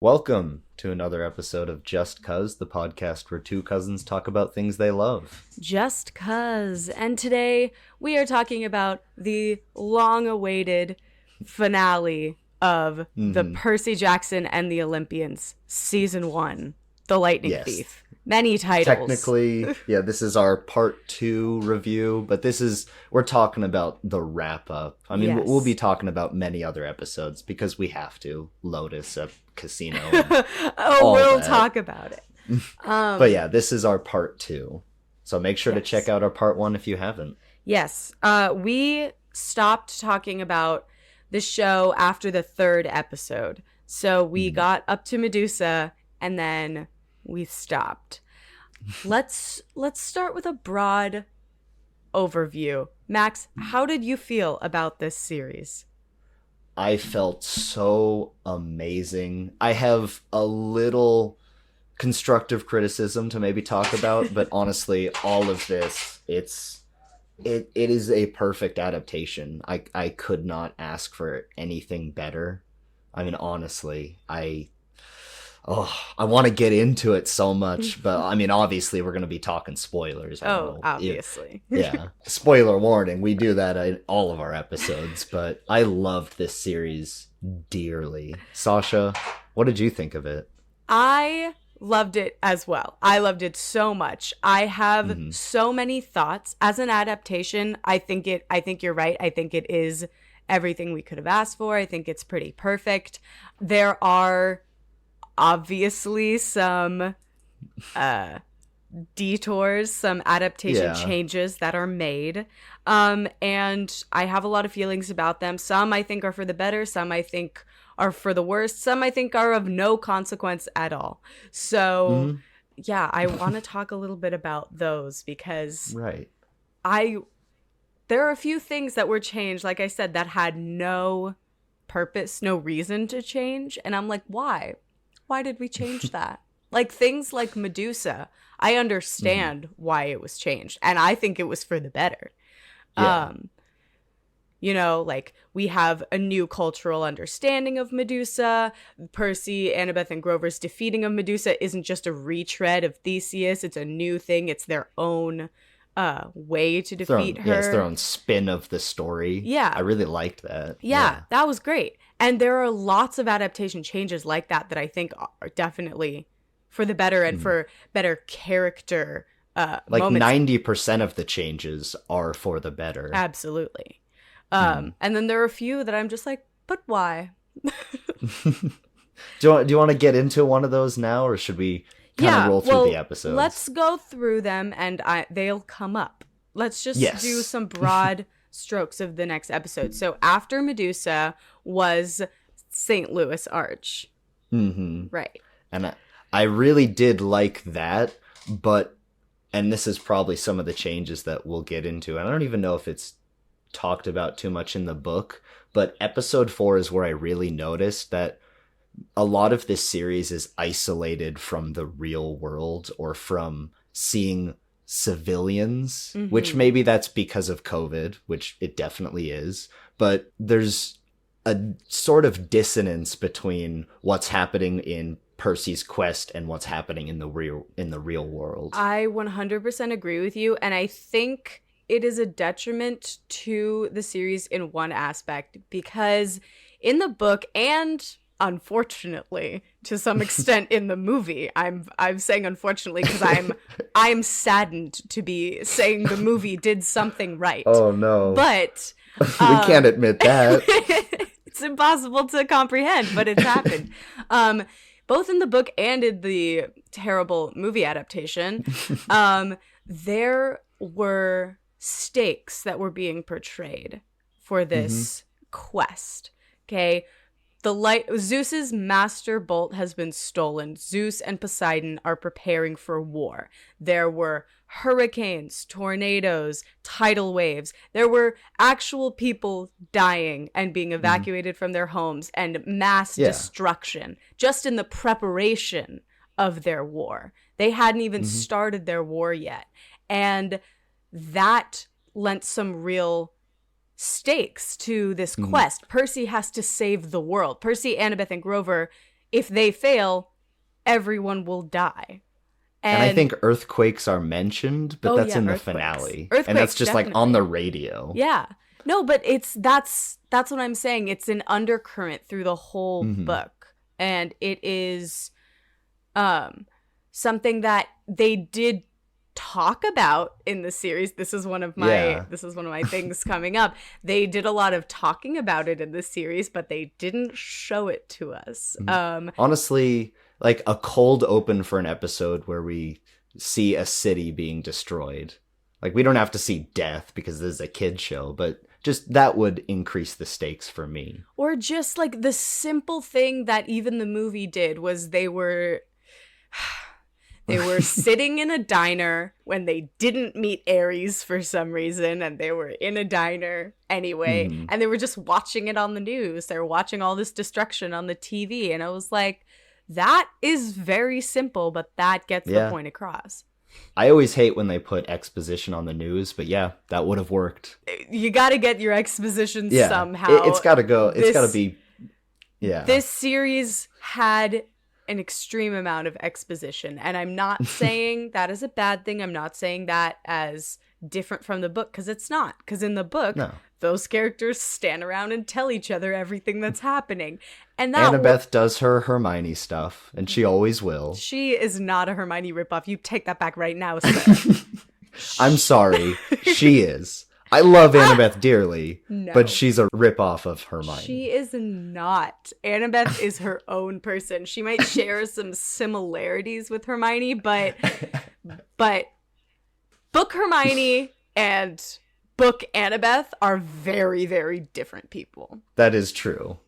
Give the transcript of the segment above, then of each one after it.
Welcome to another episode of Just Cuz, the podcast where two cousins talk about things they love. Just cuz. And today we are talking about the long-awaited finale of the Percy Jackson and the Olympians, Season 1, The Lightning Yes. Thief. Many titles. Technically, this is our part 2 review, but we're talking about the wrap up. I mean, Yes. we'll be talking about many other episodes because we have to. Lotus, a casino. We'll that. talk about it. But yeah, this is our part 2. So make sure to Yes. check out our part 1 if you haven't. Yes. We stopped talking about the show after the third episode. So we got up to Medusa and then we stopped. Let's start with a broad overview. Max, how did you feel about this series? I felt so amazing. I have a little constructive criticism to maybe talk about, but honestly, all of this, it is a perfect adaptation. I could not ask for anything better. I mean, honestly, I want to get into it so much, but I mean, obviously, we're going to be talking spoilers. Obviously. Yeah. Spoiler warning. We do that in all of our episodes, but I loved this series dearly. Sasha, what did you think of it? I loved it as well. I loved it so much. I have so many thoughts. As an adaptation, I think you're right. I think it is everything we could have asked for. I think it's pretty perfect. There are obviously some detours, some adaptation changes that are made. And I have a lot of feelings about them. Some I think are for the better, some I think are for the worst, some I think are of no consequence at all. So yeah, I want to talk a little bit about those because there are a few things that were changed, like I said, that had no purpose, no reason to change. And I'm like, why? Why did we change that? Like things like Medusa, I understand why it was changed. And I think it was for the better. Yeah. Like we have a new cultural understanding of Medusa. Percy, Annabeth, and Grover's defeating of Medusa isn't just a retread of Theseus. It's a new thing. It's their own way to defeat her. Yeah, it's their own spin of the story. Yeah. I really liked that. Yeah, that was great. And there are lots of adaptation changes like that I think are definitely for the better and for better character like moments. 90% of the changes are for the better. Absolutely. And then there are a few that I'm just like, but why? Do you want to get into one of those now, or should we kind of roll through the episodes? Let's go through them and they'll come up. Let's just do some broad strokes of the next episode. So after Medusa was St. Louis Arch. Right. And I really did like that, and this is probably some of the changes that we'll get into. And I don't even know if it's talked about too much in the book, but episode 4 is where I really noticed that a lot of this series is isolated from the real world or from seeing civilians, which maybe that's because of COVID, which it definitely is. But there's a sort of dissonance between what's happening in Percy's quest and what's happening in the real world. I 100% agree with you, and I think it is a detriment to the series in one aspect, because in the book, and unfortunately to some extent in the movie, I'm saying unfortunately because I'm saddened to be saying the movie did something right. Oh no. But we can't admit that. It's impossible to comprehend, but it's happened. Both in the book and in the terrible movie adaptation, there were stakes that were being portrayed for this quest. Okay. Zeus's master bolt has been stolen. Zeus and Poseidon are preparing for war. There were hurricanes, tornadoes, tidal waves. There were actual people dying and being evacuated from their homes, and mass destruction just in the preparation of their war. They hadn't even started their war yet. And that lent some real stakes to this quest. Percy has to save the world. Percy, Annabeth, and Grover if they fail, everyone will die. And I think earthquakes are mentioned, but that's in the finale. Earthquakes, and that's just definitely. like on the radio. Yeah. No, but that's what I'm saying. It's an undercurrent through the whole book. And it is something that they did talk about in the series. This is one of my things coming up. They did a lot of talking about it in the series, but they didn't show it to us. Honestly, like a cold open for an episode where we see a city being destroyed. Like, we don't have to see death because this is a kid show, but just that would increase the stakes for me. Or just like the simple thing that even the movie did was they were sitting in a diner when they didn't meet Ares for some reason, and they were in a diner anyway, and they were just watching it on the news. They were watching all this destruction on the TV, and I was like, that is very simple, but that gets the point across. I always hate when they put exposition on the news, but yeah, that would have worked. You got to get your exposition somehow. It's got to go. It's got to be. Yeah. This series had an extreme amount of exposition, and I'm not saying that is a bad thing. I'm not saying that as different from the book, because it's not. Because in the book, those characters stand around and tell each other everything that's happening. And that Annabeth does her Hermione stuff, and she always will. She is not a Hermione ripoff. You take that back right now, sir. I'm sorry. She is. I love Annabeth dearly, but she's a ripoff of Hermione. She is not. Annabeth is her own person. She might share some similarities with Hermione, but book Hermione and book Annabeth are very, very different people. That is true.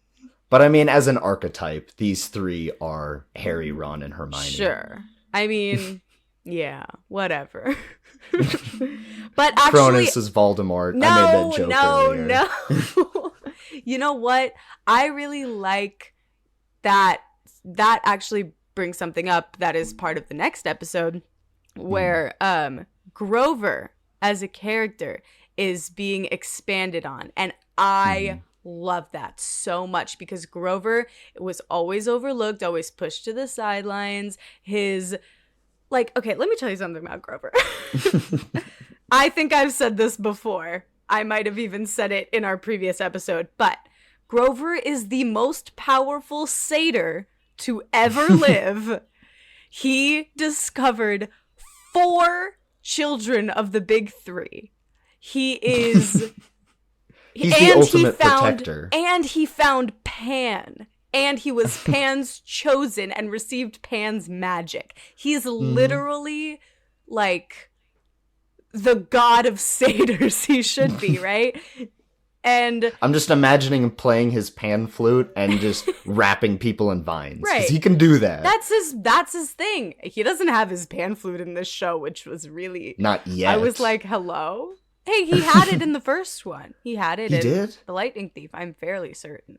But I mean, as an archetype, these three are Harry, Ron, and Hermione. Sure. I mean, yeah, whatever. But actually, Cronus is Voldemort. I made that joke earlier. No. You know what? I really like that. That actually brings something up that is part of the next episode, where Grover as a character is being expanded on, and I love that so much because Grover was always overlooked, always pushed to the sidelines. Okay, let me tell you something about Grover. I think I've said this before. I might have even said it in our previous episode, but Grover is the most powerful satyr to ever live. He discovered 4 children of the big 3. He is... He's the ultimate protector. And he found Pan. And he was Pan's chosen and received Pan's magic. He's literally like the god of satyrs. He should be, right? And I'm just imagining him playing his pan flute and just wrapping people in vines. Right. He can do that. That's his thing. He doesn't have his pan flute in this show, which was really... Not yet. I was like, hello? Hey, he had it in the first one. He had it in did? The Lightning Thief, I'm fairly certain.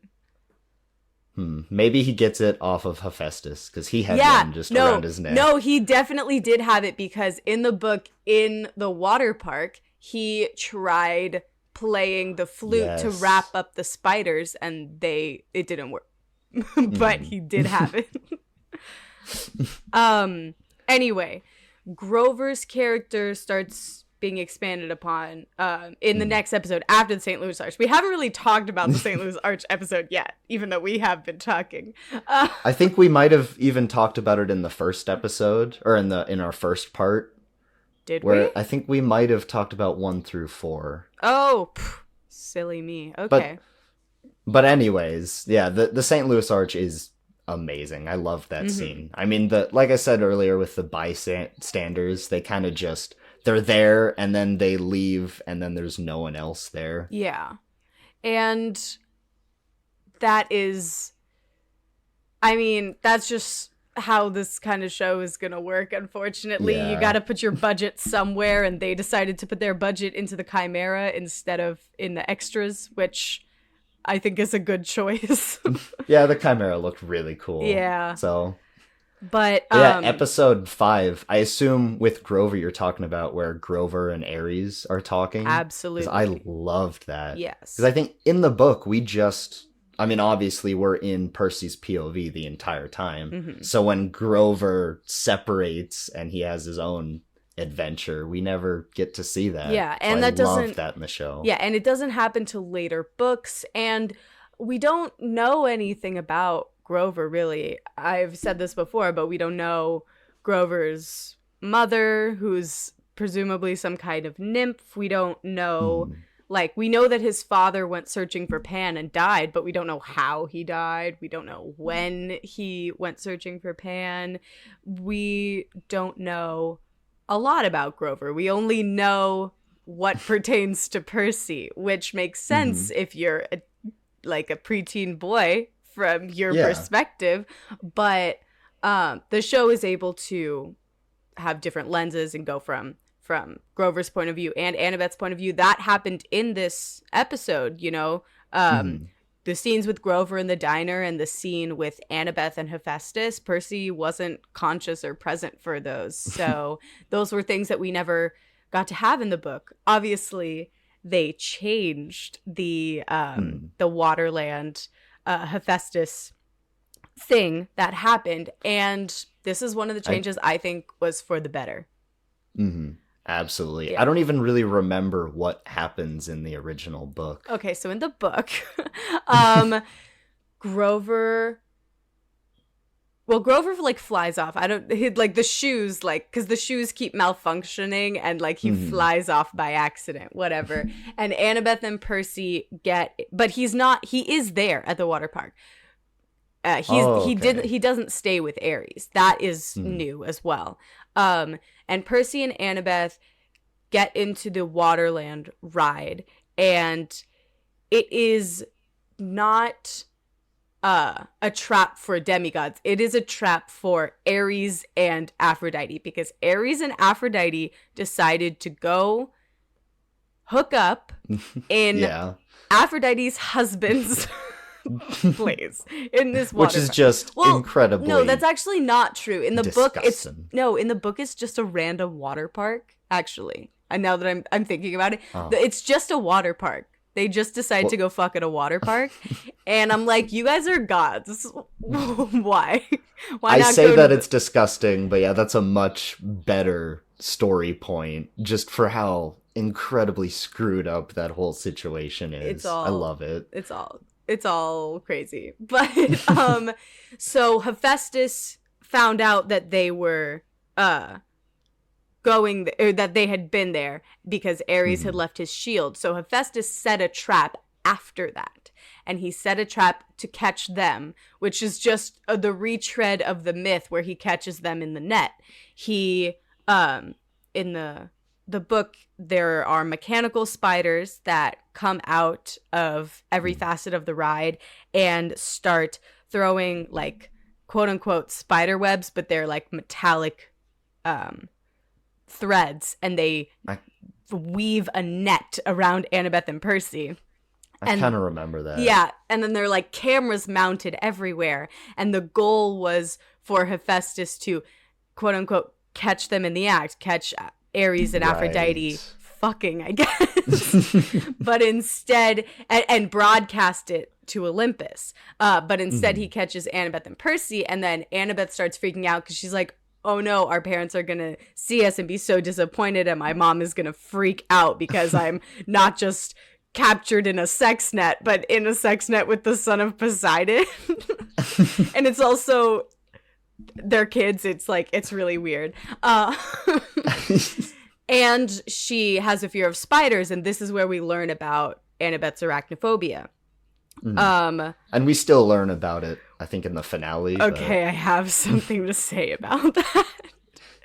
Maybe he gets it off of Hephaestus, because he had one just around his neck. No, he definitely did have it, because in the book, in the water park, he tried playing the flute to wrap up the spiders, and it didn't work. But he did have it. Anyway, Grover's character starts being expanded upon in the next episode after the St. Louis Arch. We haven't really talked about the St. Louis Arch episode yet, even though we have been talking. I think we might have even talked about it in the first episode, or in our first part. Did where we? I think we might have talked about 1 through 4. Oh, silly me. Okay. But anyways, yeah, the St. Louis Arch is amazing. I love that scene. I mean, like I said earlier with the bystanders, they kind of just... They're there, and then they leave, and then there's no one else there. Yeah. And that is... I mean, that's just how this kind of show is going to work, unfortunately. Yeah. You got to put your budget somewhere, and they decided to put their budget into the Chimera instead of in the extras, which I think is a good choice. Yeah, the Chimera looked really cool. Yeah. So... But yeah, episode 5. I assume with Grover you're talking about where Grover and Ares are talking. Absolutely. 'Cause I loved that. Yes. Because I think in the book I mean, obviously we're in Percy's POV the entire time. Mm-hmm. So when Grover separates and he has his own adventure, we never get to see that. Yeah, So and I that doesn't love that in the show. Yeah, and it doesn't happen till later books, and we don't know anything about Grover really. I've said this before, but we don't know Grover's mother, who's presumably some kind of nymph. We don't know like, we know that his father went searching for Pan and died, but we don't know how he died. We don't know when he went searching for Pan. We don't know a lot about Grover. We only know what pertains to Percy, which makes sense if you're like a preteen boy from your perspective. But the show is able to have different lenses and go from Grover's point of view and Annabeth's point of view. That happened in this episode, you know. The scenes with Grover in the diner and the scene with Annabeth and Hephaestus, Percy wasn't conscious or present for those. So those were things that we never got to have in the book. Obviously, they changed the Waterland Hephaestus thing that happened. And this is one of the changes I think was for the better. Absolutely. Yeah. I don't even really remember what happens in the original book. Okay, so in the book, Grover like flies off. Like the shoes, like, because the shoes keep malfunctioning and like he flies off by accident, whatever. And Annabeth and Percy but he is there at the water park. He doesn't stay with Ares. That is new as well. And Percy and Annabeth get into the Waterland ride, and it is not a trap for demigods. It is a trap for Ares and Aphrodite, because Ares and Aphrodite decided to go hook up in Aphrodite's husband's place in this water which is just incredibly no, that's actually not true. In the disgusting. In the book it's just a random water park, actually. And now that I'm thinking about it, it's just a water park. They just decide to go fuck at a water park. And I'm like, you guys are gods. Why I not say that it's disgusting, but yeah, that's a much better story point just for how incredibly screwed up that whole situation is. I love it. It's all crazy. But so Hephaestus found out that they were that they had been there because Ares had left his shield. So Hephaestus set a trap after that, and he set a trap to catch them, which is just the retread of the myth where he catches them in the net. He in the book, there are mechanical spiders that come out of every facet of the ride and start throwing, like, quote unquote spider webs, but they're like metallic threads, and they weave a net around Annabeth and Percy. I kind of remember that. Yeah, and then there are like cameras mounted everywhere, and the goal was for Hephaestus to, quote unquote, catch them in the act, catch Ares and Aphrodite fucking, I guess. But instead, and broadcast it to Olympus. But instead he catches Annabeth and Percy, and then Annabeth starts freaking out because she's like, oh no, our parents are gonna see us and be so disappointed, and my mom is gonna freak out because I'm not just captured in a sex net, but in a sex net with the son of Poseidon. And it's also their kids. It's like, it's really weird. And she has a fear of spiders, and this is where we learn about Annabeth's arachnophobia. And we still learn about it, I think, in the finale. Okay, I have something to say about that.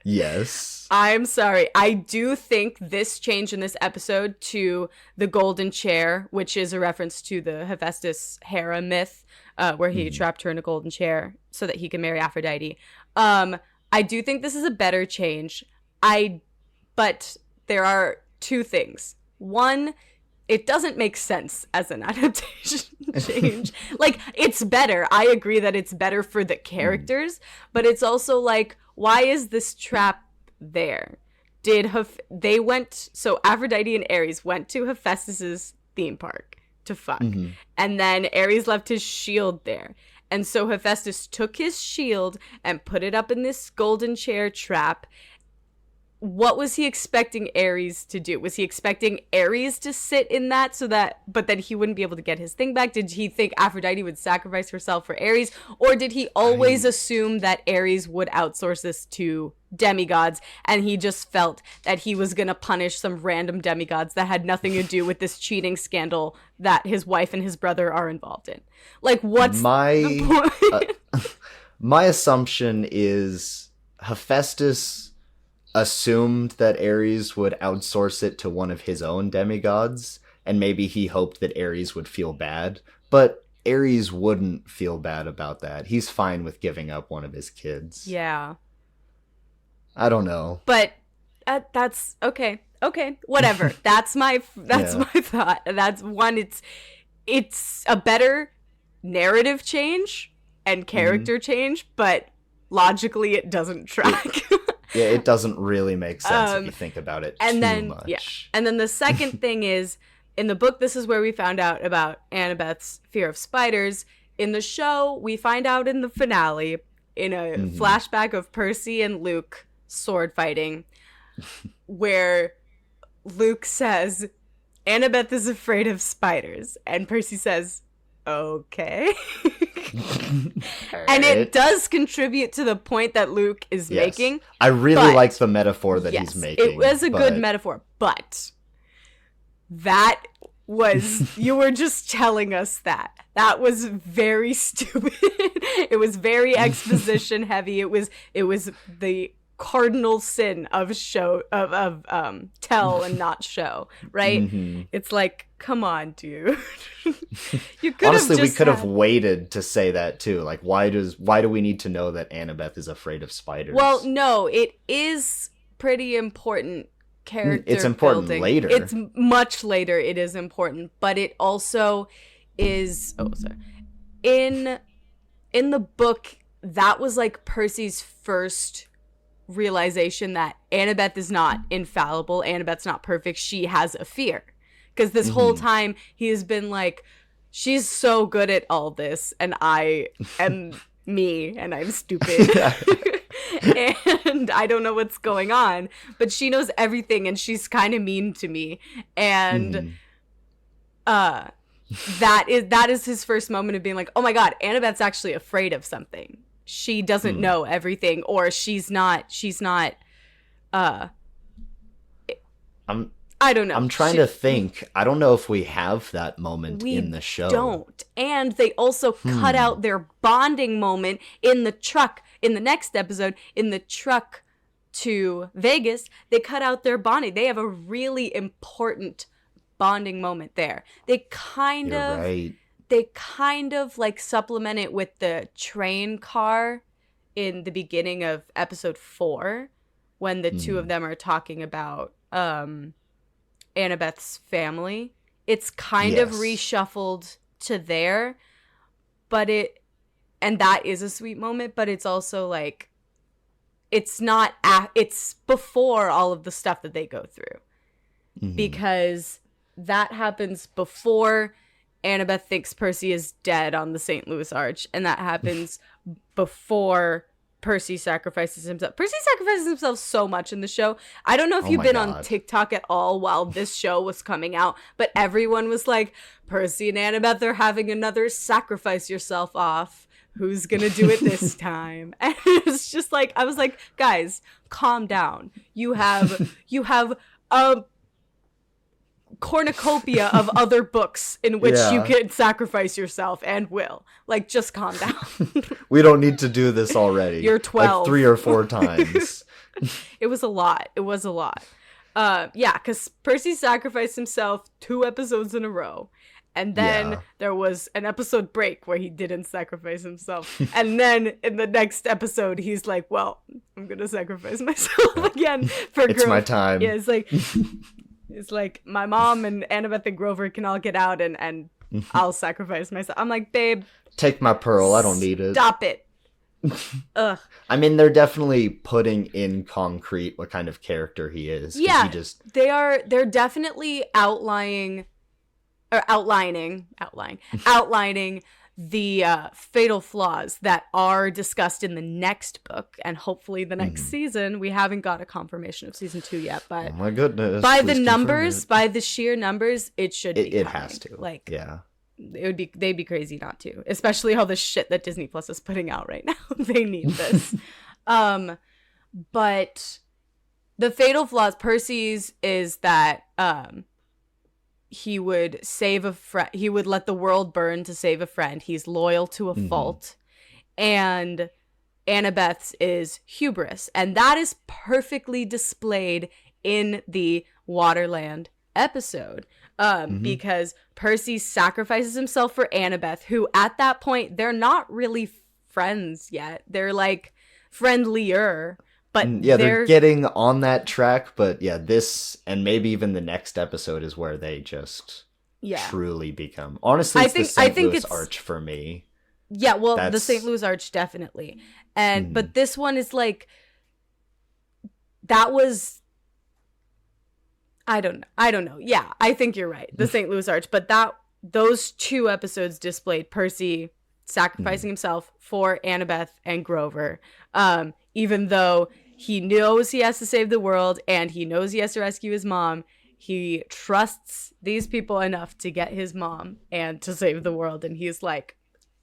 Yes. I'm sorry. I do think this change in this episode to the golden chair, which is a reference to the Hephaestus Hera myth, where he trapped her in a golden chair so that he can marry Aphrodite. I do think this is a better change. But there are two things. One, it doesn't make sense as an adaptation change. Like, it's better. I agree that it's better for the characters, but it's also like, why is this trap there? So Aphrodite and Ares went to Hephaestus's theme park to fuck. And then Ares left his shield there. And so Hephaestus took his shield and put it up in this golden chair trap. What was he expecting Ares to do? Was he expecting Ares to sit in that but then he wouldn't be able to get his thing back? Did he think Aphrodite would sacrifice herself for Ares? Or did he always assume that Ares would outsource this to demigods, and he just felt that he was going to punish some random demigods that had nothing to do with this cheating scandal that his wife and his brother are involved in? Like, what's the point? My assumption is Hephaestus assumed that Ares would outsource it to one of his own demigods, and maybe he hoped that Ares would feel bad, but Ares wouldn't feel bad about that. He's fine with giving up one of his kids. Yeah. I don't know. But that's okay, whatever. That's my thought. That's one, it's a better narrative change and character change, but logically it doesn't track. Yeah, it doesn't really make sense if you think about it too much. Yeah. And then the second thing is, in the book, this is where we found out about Annabeth's fear of spiders. In the show, we find out in the finale, in a flashback of Percy and Luke sword fighting, where Luke says, Annabeth is afraid of spiders. And Percy says, okay. And it does contribute to the point that Luke is making. I really like the metaphor that he's making. It was a good metaphor, but that was, you were just telling us that. That was very stupid. It was very exposition heavy. It was the cardinal sin of tell and not show, right? It's like, come on, dude. You could honestly, we could have waited to say that too. Like, why do we need to know that Annabeth is afraid of spiders? Well, no, it is pretty important character. It's important building. later. It's much later. It is important, but it also is. Oh, sorry. In the book, that was like Percy's first realization that Annabeth is not infallible. Annabeth's not perfect. She has a fear. Because this whole time he has been like, she's so good at all this, and I am me, and I'm stupid. And I don't know what's going on, but she knows everything, and she's kind of mean to me. And that is his first moment of being like, oh my god, Annabeth's actually afraid of something. She doesn't know everything, or she's not I don't know. I'm trying to think. I don't know if we have that moment in the show. Don't. And they also cut out their bonding moment in the truck, in the next episode, in the truck to Vegas. They cut out their bonding. They have a really important bonding moment there. They kind of like supplement it with the train car in the beginning of episode 4 when the two of them are talking about Annabeth's family. It's kind of reshuffled to there, but and that is a sweet moment, but it's also like, it's not, it's before all of the stuff that they go through, because that happens before Annabeth thinks Percy is dead on the St. Louis Arch, and that happens before Percy sacrifices himself. Percy sacrifices himself so much in the show. I don't know if you've been on TikTok at all while this show was coming out, but everyone was like, Percy and Annabeth are having another sacrifice yourself off. Who's gonna do it this time? And it's just like, I was like, guys, calm down. You have a cornucopia of other books in which you can sacrifice yourself and will. Like, just calm down. We don't need to do this already. You're 12. Like 3 or 4 times. It was a lot. Yeah, because Percy sacrificed himself 2 episodes in a row. And then there was an episode break where he didn't sacrifice himself. And then in the next episode, he's like, well, I'm going to sacrifice myself again for It's my time. Yeah, it's like my mom and Annabeth and Grover can all get out and I'll sacrifice myself. I'm like, babe. Take my pearl. I don't need it. Stop it. Ugh. I mean, they're definitely putting in concrete what kind of character he is. Yeah, they're definitely outlining or outlining the fatal flaws that are discussed in the next book and hopefully the next season. We haven't got a confirmation of season 2 yet, but oh my goodness, by the numbers, by the sheer numbers, it should be it coming. has to, like, yeah, they'd be crazy not to, especially all the shit that Disney Plus is putting out right now. They need this. But the fatal flaws, Percy's, is that he would save a friend. He would let the world burn to save a friend. He's loyal to a fault. And Annabeth's is hubris. And that is perfectly displayed in the Waterland episode. Because Percy sacrifices himself for Annabeth, who at that point, they're not really friends yet. They're like friendlier. But yeah, they're getting on that track, but yeah, this and maybe even the next episode is where they just truly become. Honestly, it's the St. Louis Arch for me. Yeah, well, the St. Louis Arch, definitely. And but this one is like, that was, I don't know. Yeah, I think you're right. The St. Louis Arch, but those 2 episodes displayed Percy sacrificing himself for Annabeth and Grover. Even though he knows he has to save the world and he knows he has to rescue his mom, he trusts these people enough to get his mom and to save the world. And he's like,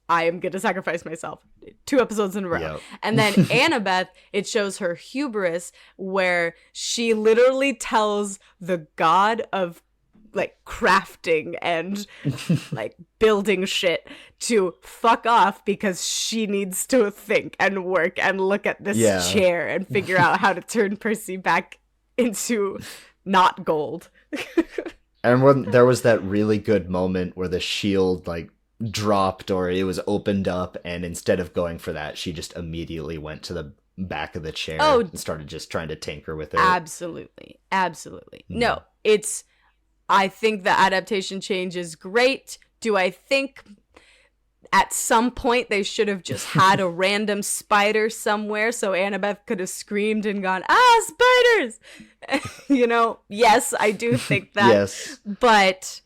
I am going to sacrifice myself. 2 episodes in a row. Yep. And then Annabeth, it shows her hubris where she literally tells the god of like crafting and like building shit to fuck off because she needs to think and work and look at this chair and figure out how to turn Percy back into not gold. And when there was that really good moment where the shield like dropped or it was opened up, and instead of going for that, she just immediately went to the back of the chair and started just trying to tinker with it. Absolutely. No, I think the adaptation change is great. Do I think at some point they should have just had a random spider somewhere so Annabeth could have screamed and gone, spiders! Yes, I do think that. Yes. But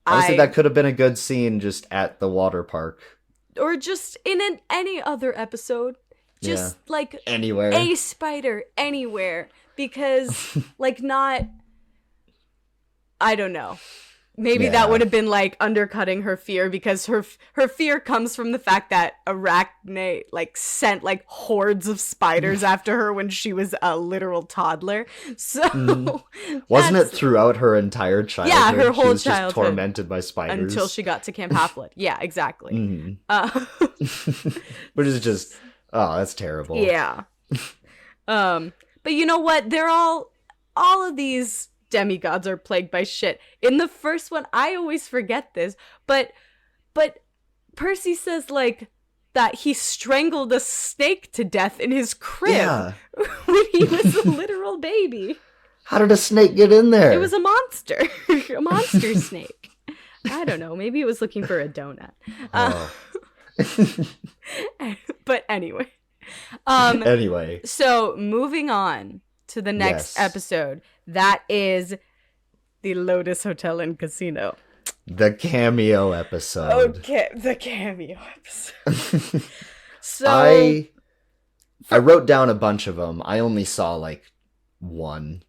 honestly, that could have been a good scene just at the water park. Or just in any other episode. Just like anywhere. A spider anywhere. Because not... I don't know. Maybe that would have been like undercutting her fear, because her fear comes from the fact that Arachne like sent like hordes of spiders after her when she was a literal toddler. So wasn't it throughout her entire childhood? Yeah, her whole she was childhood, just tormented by spiders until she got to Camp Half-Blood. Yeah, exactly. Which is just that's terrible. Yeah. But you know what? They're all of these demigods are plagued by shit. In the first one, I always forget this, but Percy says like that he strangled a snake to death in his crib when he was a literal baby. How did a snake get in there? It was a monster. A monster snake. I don't know. Maybe it was looking for a donut. But anyway. Anyway. So moving on to the next episode. That is the Lotus Hotel and Casino. The cameo episode. Okay, the cameo episode. So I wrote down a bunch of them. I only saw like one.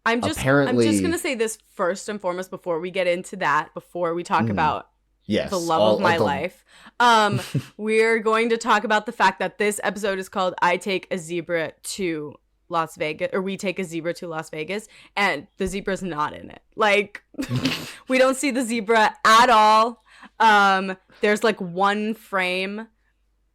I'm just gonna say this first and foremost before we get into that. Before we talk about the love of my life, we're going to talk about the fact that this episode is called "I Take a Zebra to Las Vegas," or "We Take a Zebra to Las Vegas," and the zebra's not in it. Like, we don't see the zebra at all. There's like one frame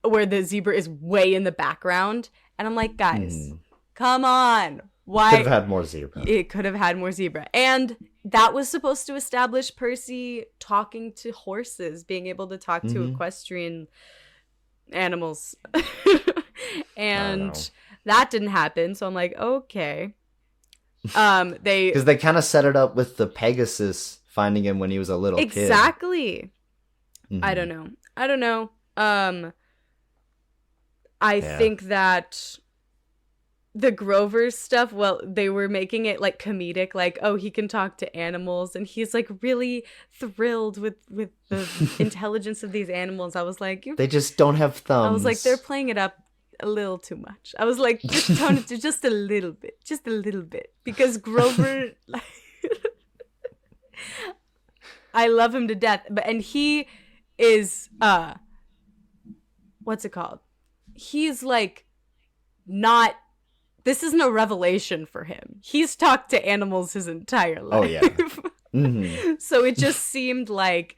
where the zebra is way in the background, and I'm like, guys, come on. Why? Could have had more zebra. It could have had more zebra. And that was supposed to establish Percy talking to horses, being able to talk to equestrian animals. And that didn't happen, so I'm like, okay. Because they kind of set it up with the Pegasus finding him when he was a little kid. Exactly. I don't know. I think that the Grover stuff, well, they were making it like comedic, like, oh, he can talk to animals, and he's like really thrilled with the intelligence of these animals. I was like, They just don't have thumbs. I was like, they're playing it up a little too much. I was like, just tone it to just a little bit, because Grover, like, I love him to death, and he is what's it called? He's like not. This isn't a revelation for him. He's talked to animals his entire life. Oh yeah. Mm-hmm. So it just seemed like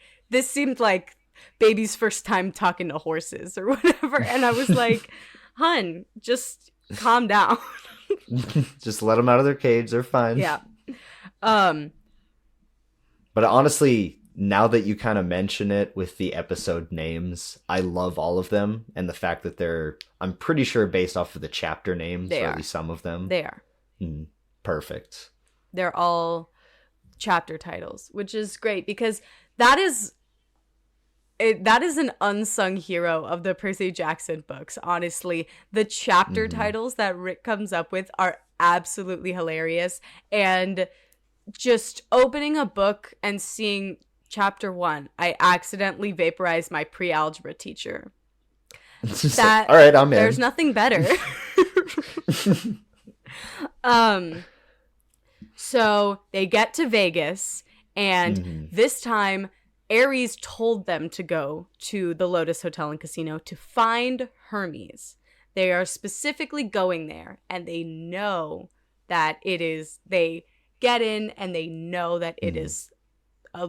baby's first time talking to horses or whatever, and I was like, hun, just calm down. Just let them out of their cage. They're fine. Yeah. But honestly, now that you kind of mention it with the episode names, I love all of them. And the fact that they're, I'm pretty sure, based off of the chapter names, or at least some of them. They are. Perfect. They're all chapter titles, which is great, because that is an unsung hero of the Percy Jackson books, honestly. The chapter titles that Rick comes up with are absolutely hilarious. And just opening a book and seeing Chapter 1, I accidentally vaporized my pre-algebra teacher. All right, I'm in. There's nothing better. So they get to Vegas, and this time Ares told them to go to the Lotus Hotel and Casino to find Hermes. They are specifically going there, and they know that it is, they get in and they know that it is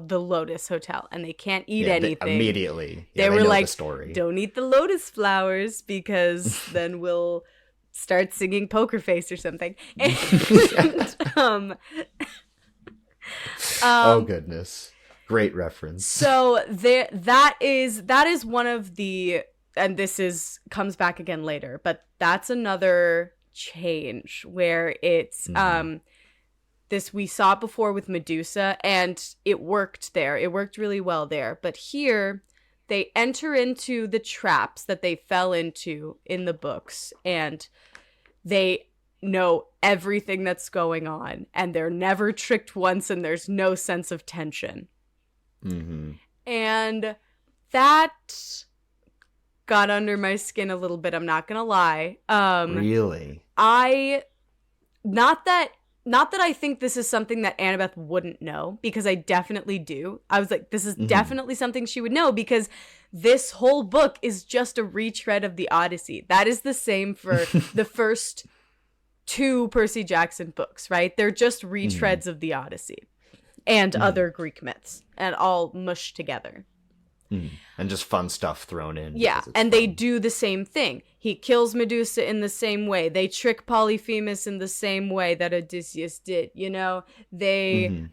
the Lotus Hotel, and they can't eat anything. Immediately. They were like, the story. Don't eat the lotus flowers, because then we'll start singing Poker Face or something. And, oh goodness. Great reference. So that is one of the, and this comes back again later, but that's another change where it's this, we saw it before with Medusa, and it worked there. It worked really well there. But here, they enter into the traps that they fell into in the books, and they know everything that's going on, and they're never tricked once, and there's no sense of tension. And that got under my skin a little bit, I'm not gonna lie. Really? Not that I think this is something that Annabeth wouldn't know, because I definitely do. I was like, this is definitely something she would know, because this whole book is just a retread of the Odyssey. That is the same for the first 2 Percy Jackson books, right? They're just retreads of the Odyssey and other Greek myths, and all mushed together. And just fun stuff thrown in. Yeah, and they do the same thing. He kills Medusa in the same way. They trick Polyphemus in the same way that Odysseus did, you know? They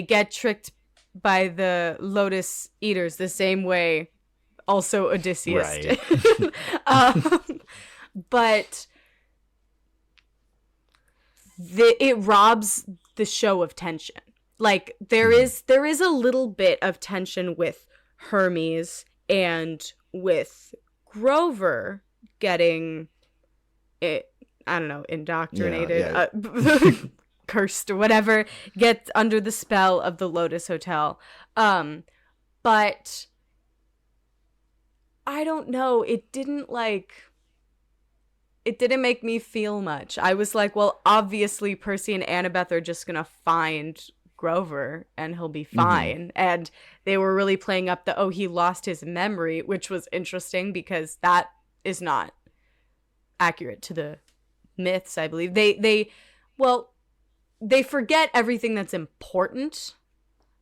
get tricked by the Lotus Eaters the same way also Odysseus did. But it robs the show of tension. Like, there is a little bit of tension with Hermes and with Grover getting it, I don't know, indoctrinated, cursed or whatever, gets under the spell of the Lotus Hotel. But I don't know, it didn't make me feel much. I was like, well, obviously Percy and Annabeth are just gonna find Grover and he'll be fine. And they were really playing up the, he lost his memory, which was interesting because that is not accurate to the myths, I believe. They forget everything that's important,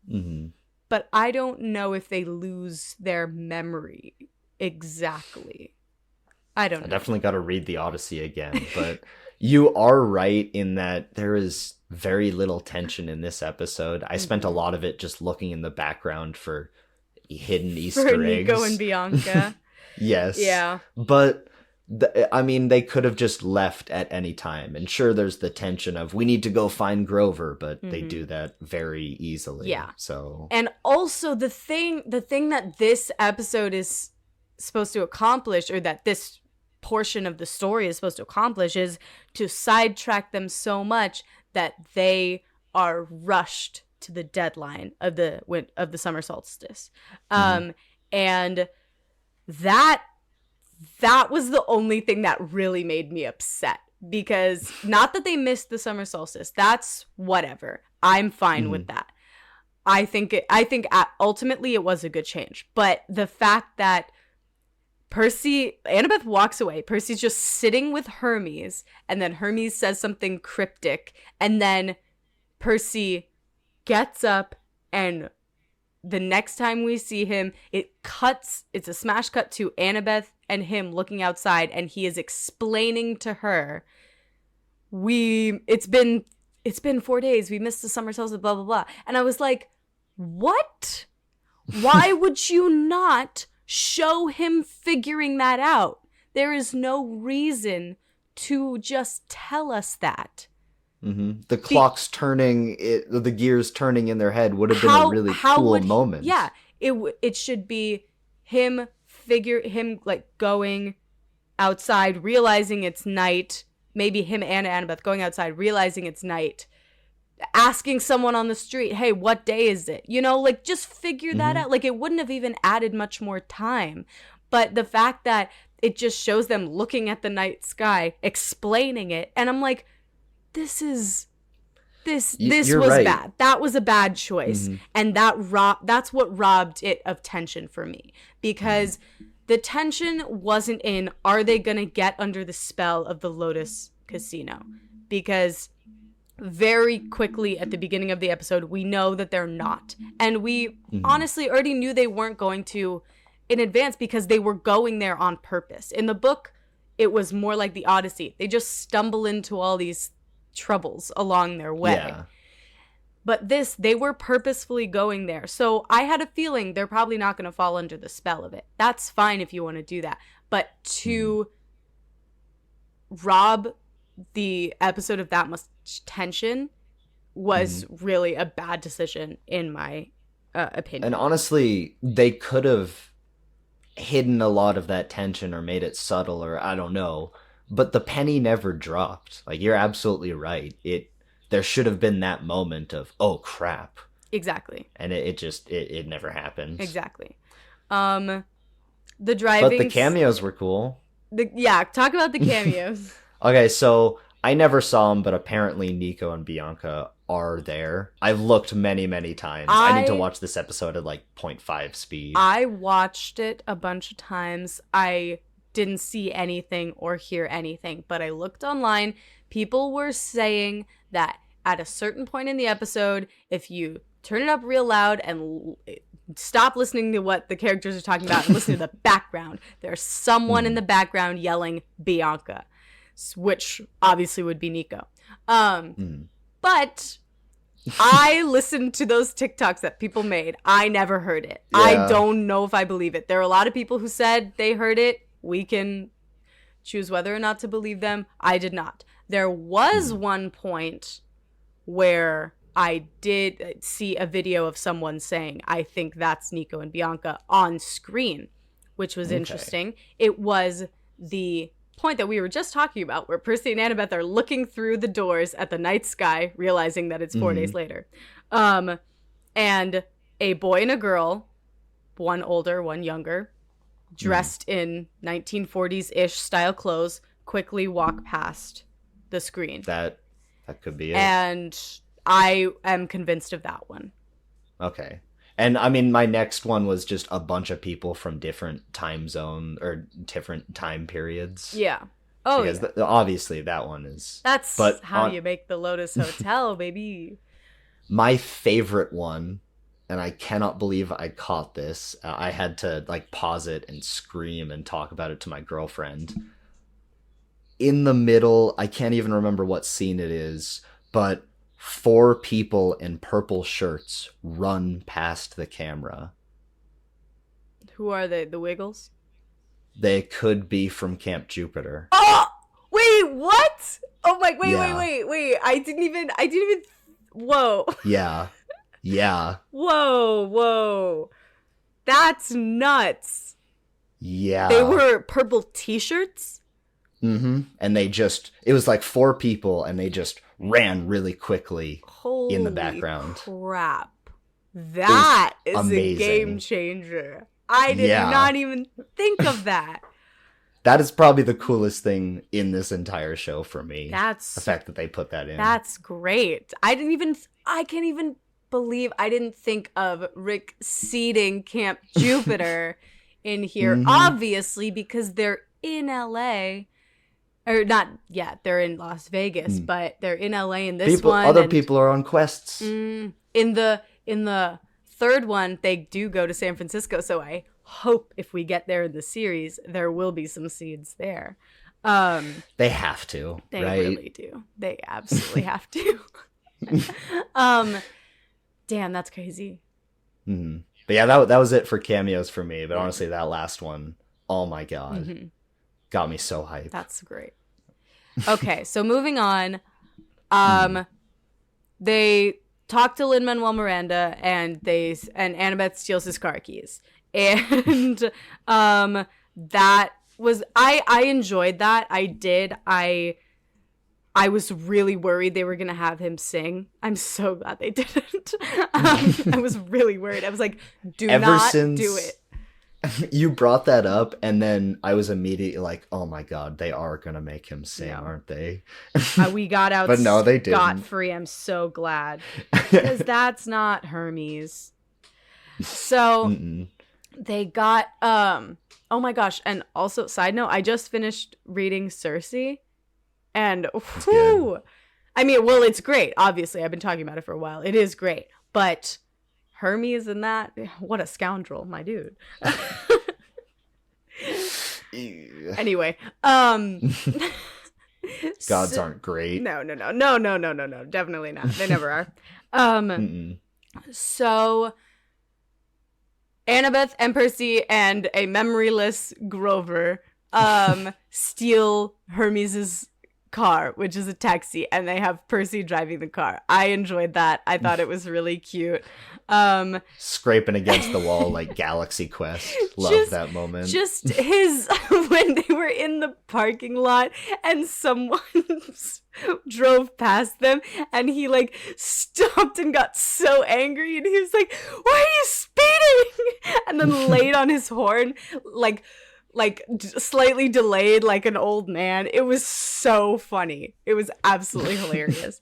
but I don't know if they lose their memory exactly. I don't know. I definitely got to read the Odyssey again, but you are right in that there is very little tension in this episode. I spent a lot of it just looking in the background for hidden Easter eggs. Nico and Bianca. Yes. Yeah. But I mean, they could have just left at any time. And sure, there's the tension of we need to go find Grover, but they do that very easily. Yeah. So, and also the thing that this episode is supposed to accomplish, or that this portion of the story is supposed to accomplish, is to sidetrack them so much that they are rushed to the deadline of the summer solstice. And that was the only thing that really made me upset, because not that they missed the summer solstice, that's whatever, I'm fine with that. I think ultimately it was a good change, but the fact that Annabeth walks away, Percy's just sitting with Hermes, and then Hermes says something cryptic, and then Percy gets up, and the next time we see him, it's a smash cut to Annabeth and him looking outside, and he is explaining to her, it's been 4 days, we missed the summer solstice, blah blah blah. And I was like, what? Why would you not show him figuring that out? There is no reason to just tell us that. The clock's turning, the gears turning in their head would have been a really cool moment. Yeah, it should be him like going outside, realizing it's night. Maybe him and Annabeth going outside, realizing it's night, asking someone on the street, hey, what day is it? You know, like, just figure that out. Like, it wouldn't have even added much more time. But the fact that it just shows them looking at the night sky, explaining it, and I'm like, this was right. Bad. That was a bad choice. And that's what robbed it of tension for me, because the tension wasn't in, are they going to get under the spell of the Lotus Casino? Because very quickly at the beginning of the episode, we know that they're not. And we honestly already knew they weren't going to in advance, because they were going there on purpose. In the book, it was more like the Odyssey. They just stumble into all these troubles along their way. Yeah. But they were purposefully going there. So I had a feeling they're probably not going to fall under the spell of it. That's fine if you want to do that. But to rob the episode of that much tension was really a bad decision, in my opinion. And honestly, they could have hidden a lot of that tension or made it subtle, or I don't know. But the penny never dropped. Like, you're absolutely right. There should have been that moment of, oh crap. Exactly. And it never happened. Exactly. The driving. But the cameos were cool. Talk about the cameos. Okay, so I never saw them, but apparently Nico and Bianca are there. I've looked many, many times. I need to watch this episode at like 0.5 speed. I watched it a bunch of times. I didn't see anything or hear anything, but I looked online. People were saying that at a certain point in the episode, if you turn it up real loud and stop listening to what the characters are talking about and listen to the background, there's someone in the background yelling Bianca, which obviously would be Nico. But I listened to those TikToks that people made. I never heard it. Yeah. I don't know if I believe it. There are a lot of people who said they heard it. We can choose whether or not to believe them. I did not. There was one point where I did see a video of someone saying, I think that's Nico and Bianca on screen, which was interesting. It was the point that we were just talking about, where Percy and Annabeth are looking through the doors at the night sky, realizing that it's 4 days later. And a boy and a girl, one older, one younger, dressed in 1940s-ish style clothes, quickly walk past the screen. That could be it. And I am convinced of that one. Okay. And I mean, my next one was just a bunch of people from different time zone or different time periods. Yeah. Oh, because obviously that one is... That's how you make the Lotus Hotel, baby. My favorite one, and I cannot believe I caught this. I had to like pause it and scream and talk about it to my girlfriend. In the middle, I can't even remember what scene it is, but 4 people in purple shirts run past the camera. Who are they? The Wiggles? They could be from Camp Jupiter. Oh! Wait, what? Oh my, wait. I didn't even, whoa. Yeah. Whoa. That's nuts. Yeah. They were purple t-shirts? And it was like 4 people, and they just ran really quickly in the background. Crap. That is amazing. A game changer. I did not even think of that. That is probably the coolest thing in this entire show for me. That's the fact that they put that in. That's great. I can't even believe I didn't think of Rick seeding Camp Jupiter in here. Obviously, because they're in LA. Or not yet, they're in Las Vegas, but they're in LA in this one. Other people are on quests. In the third one, they do go to San Francisco, so I hope if we get there in the series, there will be some seeds there. They have to. They right? really do. They absolutely have to. Damn, that's crazy. Mm-hmm. But yeah, that was it for cameos for me. But honestly, that last one, oh my god, got me so hyped. That's great. Okay, so moving on. They talk to Lin-Manuel Miranda, and Annabeth steals his car keys. And that was I enjoyed that. I did. I was really worried they were gonna have him sing. I'm so glad they didn't. I was really worried. I was like, do not do it. You brought that up, and then I was immediately like, oh my god, they are gonna make him sing, aren't they? We got out but no, they didn't. Scot-free. I'm so glad. Because that's not Hermes. So they got oh my gosh, and also side note, I just finished reading Circe, and I mean, well, it's great. Obviously, I've been talking about it for a while. It is great, but Hermes in that, what a scoundrel, my dude. Anyway, gods aren't great. No, definitely not. They never are. So Annabeth and Percy and a memoryless Grover steal Hermes's car, which is a taxi, and they have Percy driving the car. I enjoyed that. I thought it was really cute. Scraping against the wall like Galaxy Quest. Love that moment. Just his when they were in the parking lot and someone drove past them, and he like stopped and got so angry, and he was like, "Why are you speeding?" And then laid on his horn like slightly delayed like an old man. It was so funny. It was absolutely hilarious.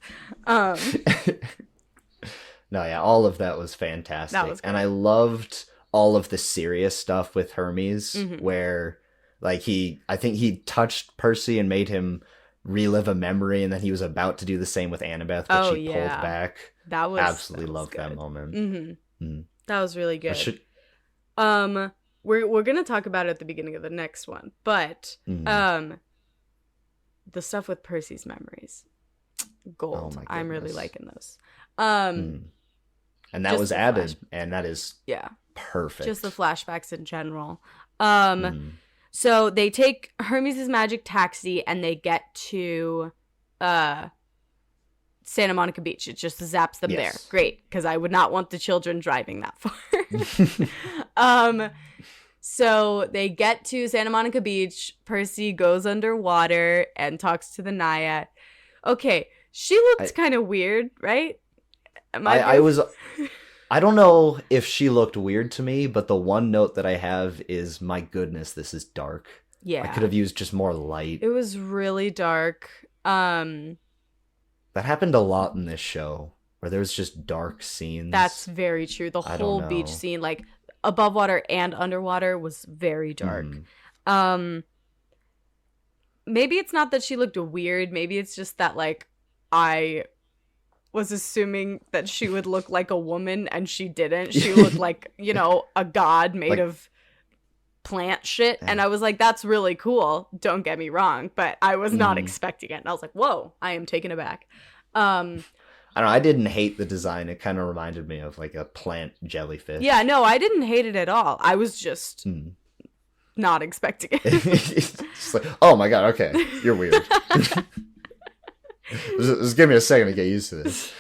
No, yeah, all of that was fantastic. That was great. And I loved all of the serious stuff with Hermes, where like I think he touched Percy and made him relive a memory, and then he was about to do the same with Annabeth, but she pulled back. That was absolutely loved that moment. That was really good. We're gonna talk about it at the beginning of the next one, but the stuff with Percy's memories, gold. Oh, I'm really liking those. And that was added, and that is perfect. Just the flashbacks in general. So they take Hermes' magic taxi, and they get to Santa Monica Beach. It just zaps them there. Great, because I would not want the children driving that far. So they get to Santa Monica Beach. Percy goes underwater and talks to the Naiad. Okay, she looked kind of weird, right? I don't know if she looked weird to me, but the one note that I have is, my goodness, this is dark. Yeah. I could have used just more light. It was really dark. That happened a lot in this show, where there was just dark scenes. That's very true. The whole beach scene, like above water and underwater, was very dark. Maybe it's not that she looked weird. Maybe it's just that, like, I was assuming that she would look like a woman, and she didn't. She looked like, you know, a god made of plant shit. And I was like, that's really cool. Don't get me wrong. But I was not expecting it. And I was like, whoa, I am taken aback. I don't know. I didn't hate the design. It kind of reminded me of like a plant jellyfish. Yeah, no, I didn't hate it at all. I was just not expecting it. It's like, oh my god, okay, you're weird. Just give me a second to get used to this.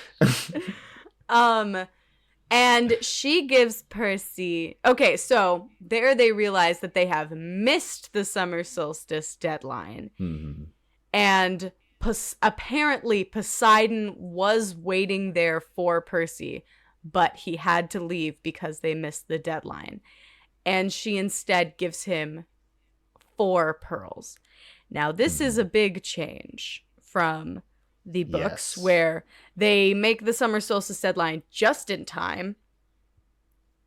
And she gives Percy... Okay, so there they realize that they have missed the summer solstice deadline. Mm-hmm. And apparently Poseidon was waiting there for Percy, but he had to leave because they missed the deadline. And she instead gives him 4 pearls. Now, this is a big change from the books, where they make the summer solstice deadline just in time.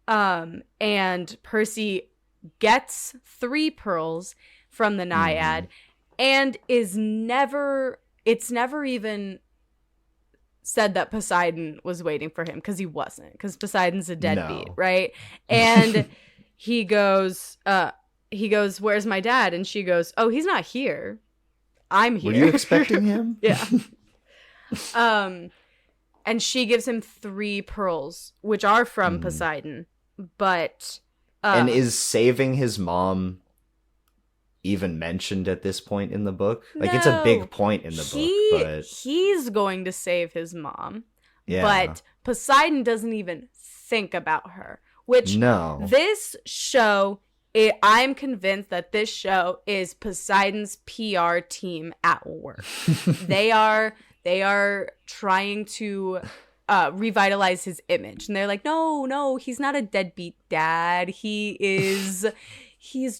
And Percy gets 3 pearls from the Naiad, and it's never even said that Poseidon was waiting for him, because he wasn't, because Poseidon's a deadbeat, right? And he goes, "Where's my dad?" And she goes, "Oh, he's not here. I'm here." Were you expecting him? Yeah. And she gives him 3 pearls, which are from Poseidon, but and is saving his mom even mentioned at this point in the book? Like, it's a big point in the book, but he's going to save his mom. Yeah. But Poseidon doesn't even think about her, which this show, I'm convinced that this show is Poseidon's PR team at work. They are trying to revitalize his image, and they're like, no, he's not a deadbeat dad. He's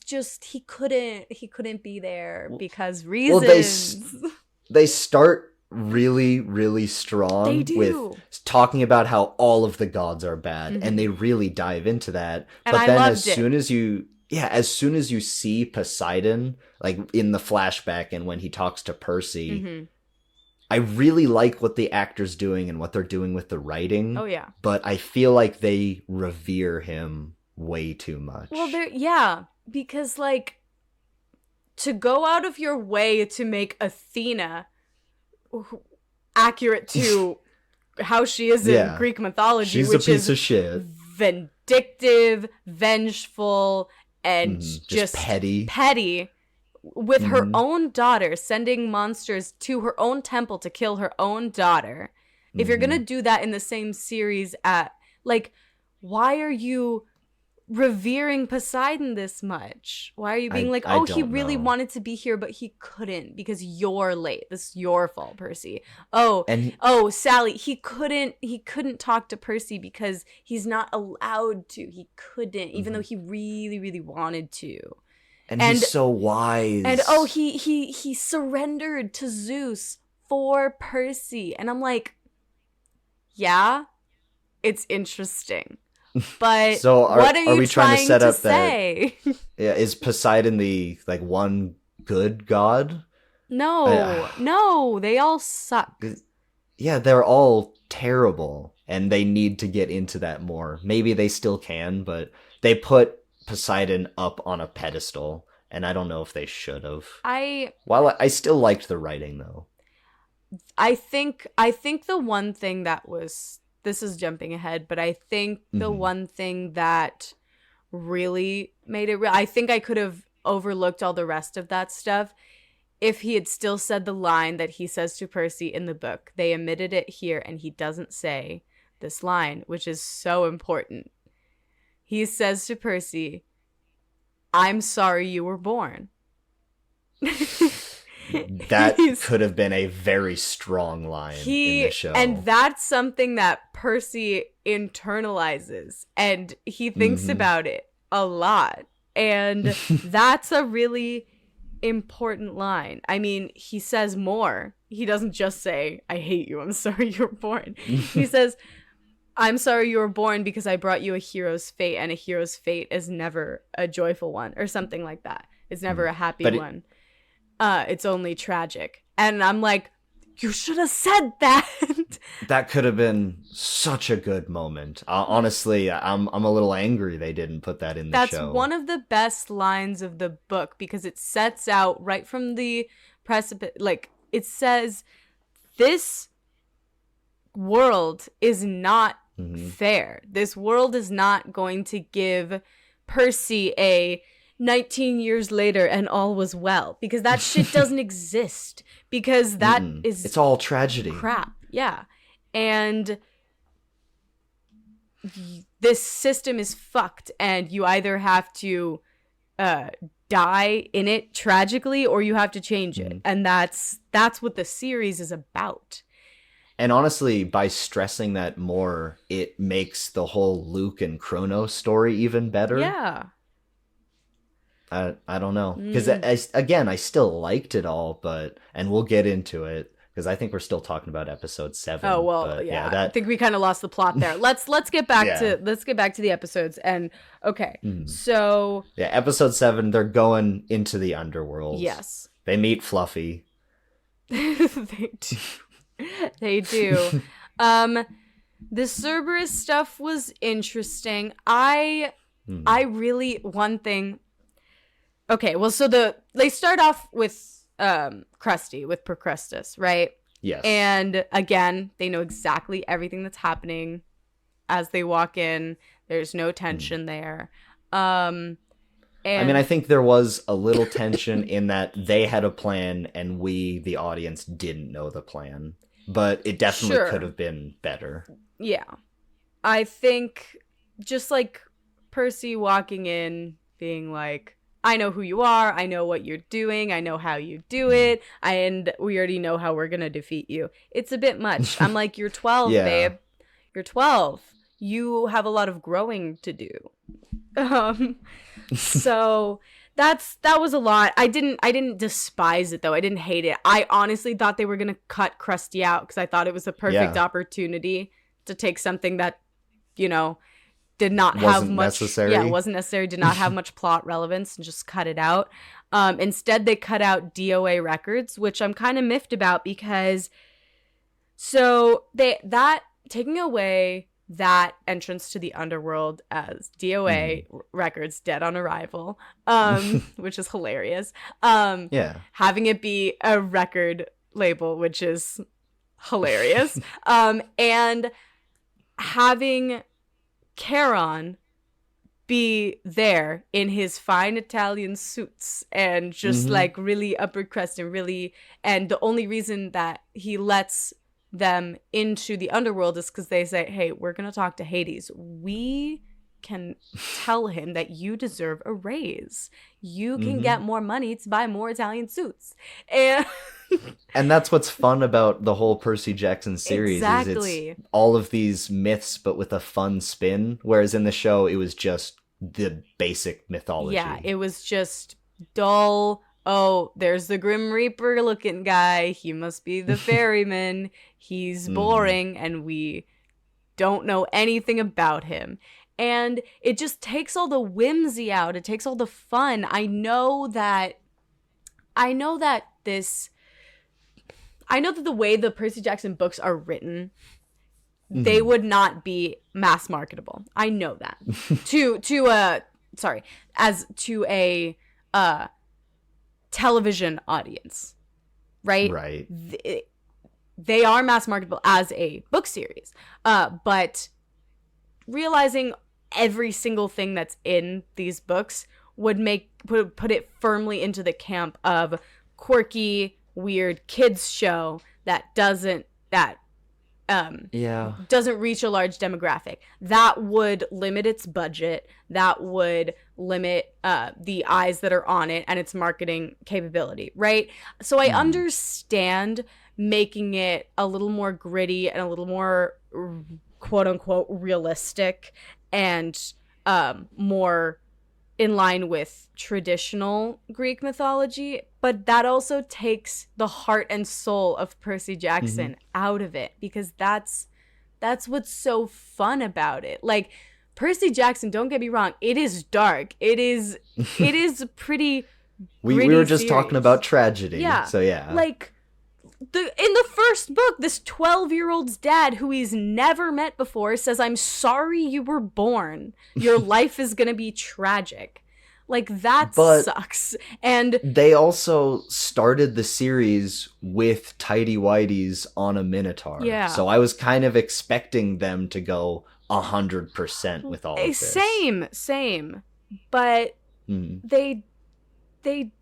just, he couldn't be there because reasons. Well, they start really, really strong with talking about how all of the gods are bad, and they really dive into that. And but I then loved as soon as you see Poseidon, like in the flashback and when he talks to Percy, I really like what the actor's doing and what they're doing with the writing. Oh, yeah. But I feel like they revere him way too much. Well, because, like, to go out of your way to make Athena accurate to how she is in Greek mythology, she's which a piece is of shit. Vindictive, vengeful, and just petty. With her own daughter, sending monsters to her own temple to kill her own daughter. If you're gonna do that in the same series why are you revering Poseidon this much? Why are you being he really wanted to be here, but he couldn't because you're late. This is your fault, Percy. Sally, he couldn't talk to Percy because he's not allowed to. He couldn't, even though he really, really wanted to. And he's so wise. And he surrendered to Zeus for Percy. And I'm like, yeah, it's interesting. But so what are we trying to set up say? That is Poseidon the one good god? No, they all suck. Yeah, they're all terrible, and they need to get into that more. Maybe they still can, but they put Poseidon up on a pedestal, and I don't know if they should have. While I still liked the writing, though. I think the one thing that was, this is jumping ahead, but I think the one thing that really made it real, I think I could have overlooked all the rest of that stuff if he had still said the line that he says to Percy in the book. They omitted it here, and he doesn't say this line, which is so important. He says to Percy, "I'm sorry you were born." That could have been a very strong line in the show. And that's something that Percy internalizes, and he thinks about it a lot. And that's a really important line. I mean, he says more. He doesn't just say, "I hate you, I'm sorry you were born." He says, "I'm sorry you were born because I brought you a hero's fate, and a hero's fate is never a joyful one," or something like that. It's never a happy one. It's only tragic. And I'm like, you should have said that. That could have been such a good moment. Honestly, I'm a little angry they didn't put that in the show. That's one of the best lines of the book, because it sets out right from the precipice. Like, it says, this world is not fair. This world is not going to give Percy a 19 years later and all was well, because that shit doesn't exist, because that is, it's all tragedy, crap. Yeah. And this system is fucked, and you either have to die in it tragically, or you have to change it. And that's what the series is about. And honestly, by stressing that more, it makes the whole Luke and Chrono story even better. Yeah. I don't know. Because, I still liked it all, and we'll get into it, because I think we're still talking about episode 7. Oh, well, yeah. I think we kind of lost the plot there. Let's get back to the episodes. And, okay, so... Yeah, episode 7, they're going into the underworld. Yes. They meet Fluffy. They do. They do. The Cerberus stuff was interesting. I really, one thing. Okay, well, so they start off with Krusty, with Procrustes, right? Yes. And again, they know exactly everything that's happening as they walk in. There's no tension there. And I mean, I think there was a little tension in that they had a plan and we, the audience, didn't know the plan. But it definitely could have been better. Yeah. I think just like Percy walking in, being like, I know who you are, I know what you're doing, I know how you do it, and we already know how we're gonna defeat you. It's a bit much. I'm like, you're 12, babe. You're 12. You have a lot of growing to do. So that was a lot. I didn't despise it though. I didn't hate it. I honestly thought they were gonna cut Krusty out because I thought it was a perfect opportunity to take something that, did not have much necessary. Yeah, wasn't necessary, did not have much plot relevance, and just cut it out. Instead they cut out DOA records, which I'm kind of miffed about, because taking away that entrance to the underworld as DOA records, dead on arrival, which is hilarious. Having it be a record label, which is hilarious. And having Charon be there in his fine Italian suits and just like really upper crust and the only reason that he lets them into the underworld is because they say, hey, we're gonna talk to Hades. We can tell him that you deserve a raise. You can get more money to buy more Italian suits. And that's what's fun about the whole Percy Jackson series. Exactly. Is it's all of these myths but with a fun spin, whereas in the show it was just the basic mythology. Yeah, it was just dull. Oh, there's the Grim Reaper looking guy. He must be the ferryman. He's boring, and we don't know anything about him. And it just takes all the whimsy out. It takes all the fun. I know that the way the Percy Jackson books are written, they would not be mass marketable. I know that. As to a television audience, right? Right. They are mass marketable as a book series, but realizing every single thing that's in these books would put it firmly into the camp of quirky, weird kids show that doesn't reach a large demographic. That would limit its budget. That would limit the eyes that are on it and its marketing capability, right? So I understand making it a little more gritty and a little more quote unquote realistic and more in line with traditional Greek mythology, but that also takes the heart and soul of Percy Jackson out of it, because that's what's so fun about it. Like, Percy Jackson, don't get me wrong, it is dark. It is pretty we were just talking about tragedy. Yeah. So yeah. Like, in the first book, this 12-year-old's dad, who he's never met before, says, I'm sorry you were born. Your life is going to be tragic. Like, that sucks. And they also started the series with Tidy Whities on a Minotaur. Yeah. So I was kind of expecting them to go 100% with all of this. Same. But they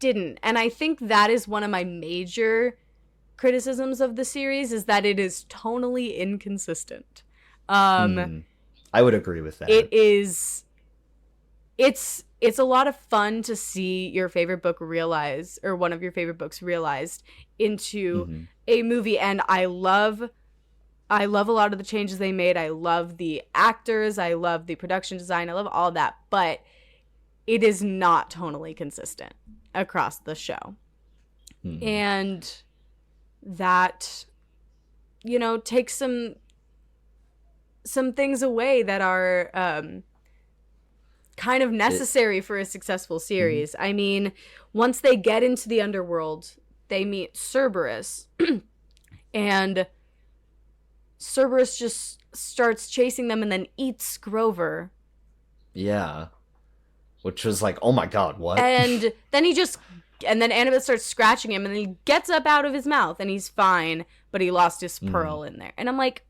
didn't. And I think that is one of my major criticisms of the series, is that it is tonally inconsistent. I would agree with that. It's a lot of fun to see your favorite book realized, or one of your favorite books realized into a movie. And I love a lot of the changes they made. I love the actors. I love the production design. I love all that. But it is not tonally consistent across the show. And that, you know, takes some things away that are kind of necessary for a successful series. I mean, once they get into the underworld, they meet Cerberus. And Cerberus just starts chasing them and then eats Grover. Yeah. Which was like, oh my god, what? And then then Annabeth starts scratching him, and then he gets up out of his mouth, and he's fine, but he lost his pearl in there. And I'm like,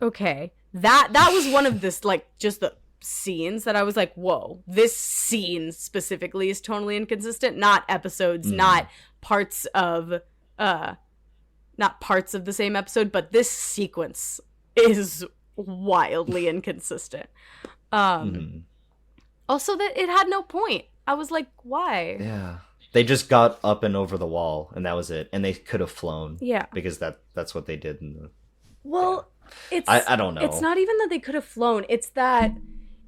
okay. That was one of this, like, just the scenes that I was like, whoa, this scene specifically is totally inconsistent. Not episodes, not parts of the same episode, but this sequence is wildly inconsistent. Also, that it had no point. I was like, why? Yeah. They just got up and over the wall, and that was it. And they could have flown. Yeah. Because that's what they did in the... Well, it's... I don't know. It's not even that they could have flown. It's that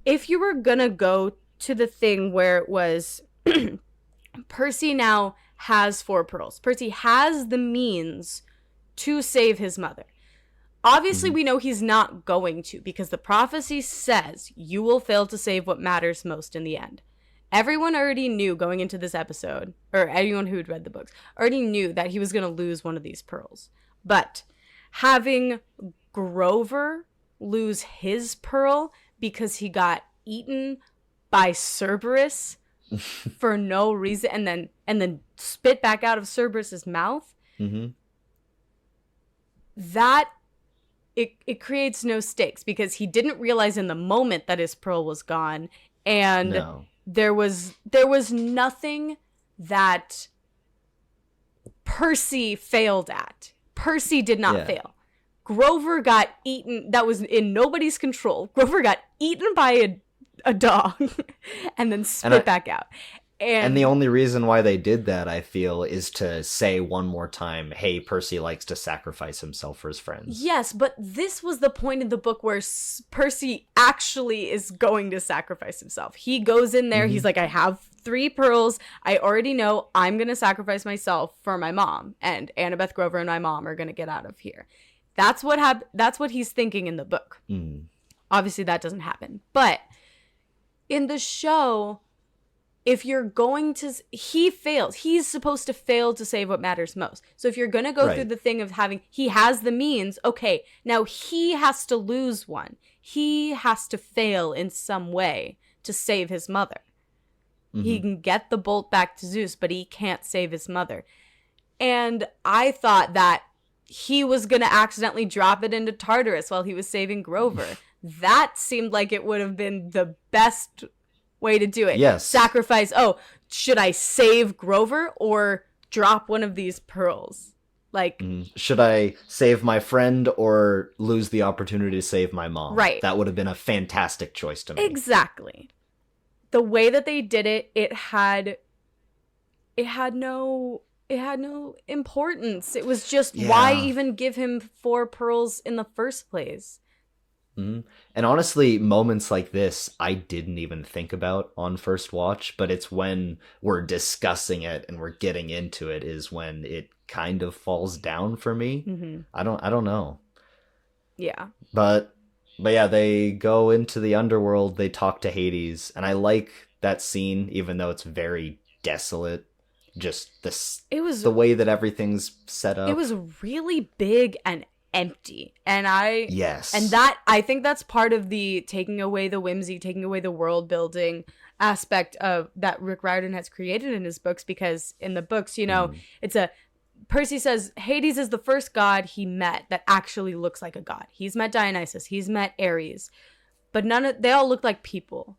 if you were gonna go to the thing where it was... Percy now has 4 pearls. Percy has the means to save his mother. Obviously, we know he's not going to, because the prophecy says you will fail to save what matters most in the end. Everyone already knew going into this episode, or anyone who had read the books, already knew that he was going to lose one of these pearls. But having Grover lose his pearl because he got eaten by Cerberus for no reason, and then spit back out of Cerberus's mouth, that it creates no stakes, because he didn't realize in the moment that his pearl was gone, and there was nothing that Percy failed at. Percy did not fail. Grover got eaten. That was in nobody's control. Grover got eaten by a dog and then spit back out. And the only reason why they did that, I feel, is to say one more time, hey, Percy likes to sacrifice himself for his friends. Yes, but this was the point in the book where Percy actually is going to sacrifice himself. He goes in there, he's like, I have 3 pearls. I already know I'm going to sacrifice myself for my mom. And Annabeth, Grover, and my mom are going to get out of here. That's what he's thinking in the book. Obviously, that doesn't happen. But in the show... if you're going to... he fails. He's supposed to fail to save what matters most. So if you're going to go through the thing of having... he has the means. Okay, now he has to lose one. He has to fail in some way to save his mother. He can get the bolt back to Zeus, but he can't save his mother. And I thought that he was going to accidentally drop it into Tartarus while he was saving Grover. That seemed like it would have been the best... way to do it. Yes. Sacrifice. Oh, should I save Grover or drop one of these pearls? Like, should I save my friend or lose the opportunity to save my mom? Right. That would have been a fantastic choice to make. Exactly. The way that they did it, it had no importance. It was just, why even give him 4 pearls in the first place? And honestly, moments like this, I didn't even think about on first watch, but it's when we're discussing it and we're getting into it is when it kind of falls down for me. I don't know. Yeah. But yeah, they go into the underworld, they talk to Hades, and I like that scene, even though it's very desolate. Just the way that everything's set up. It was really big and empty, and I think that's part of the taking away the whimsy, taking away the world building aspect of that Rick Riordan has created in his books, because in the books, you know, Percy says Hades is the first god he met that actually looks like a god. He's met Dionysus, he's met Ares, but they all look like people.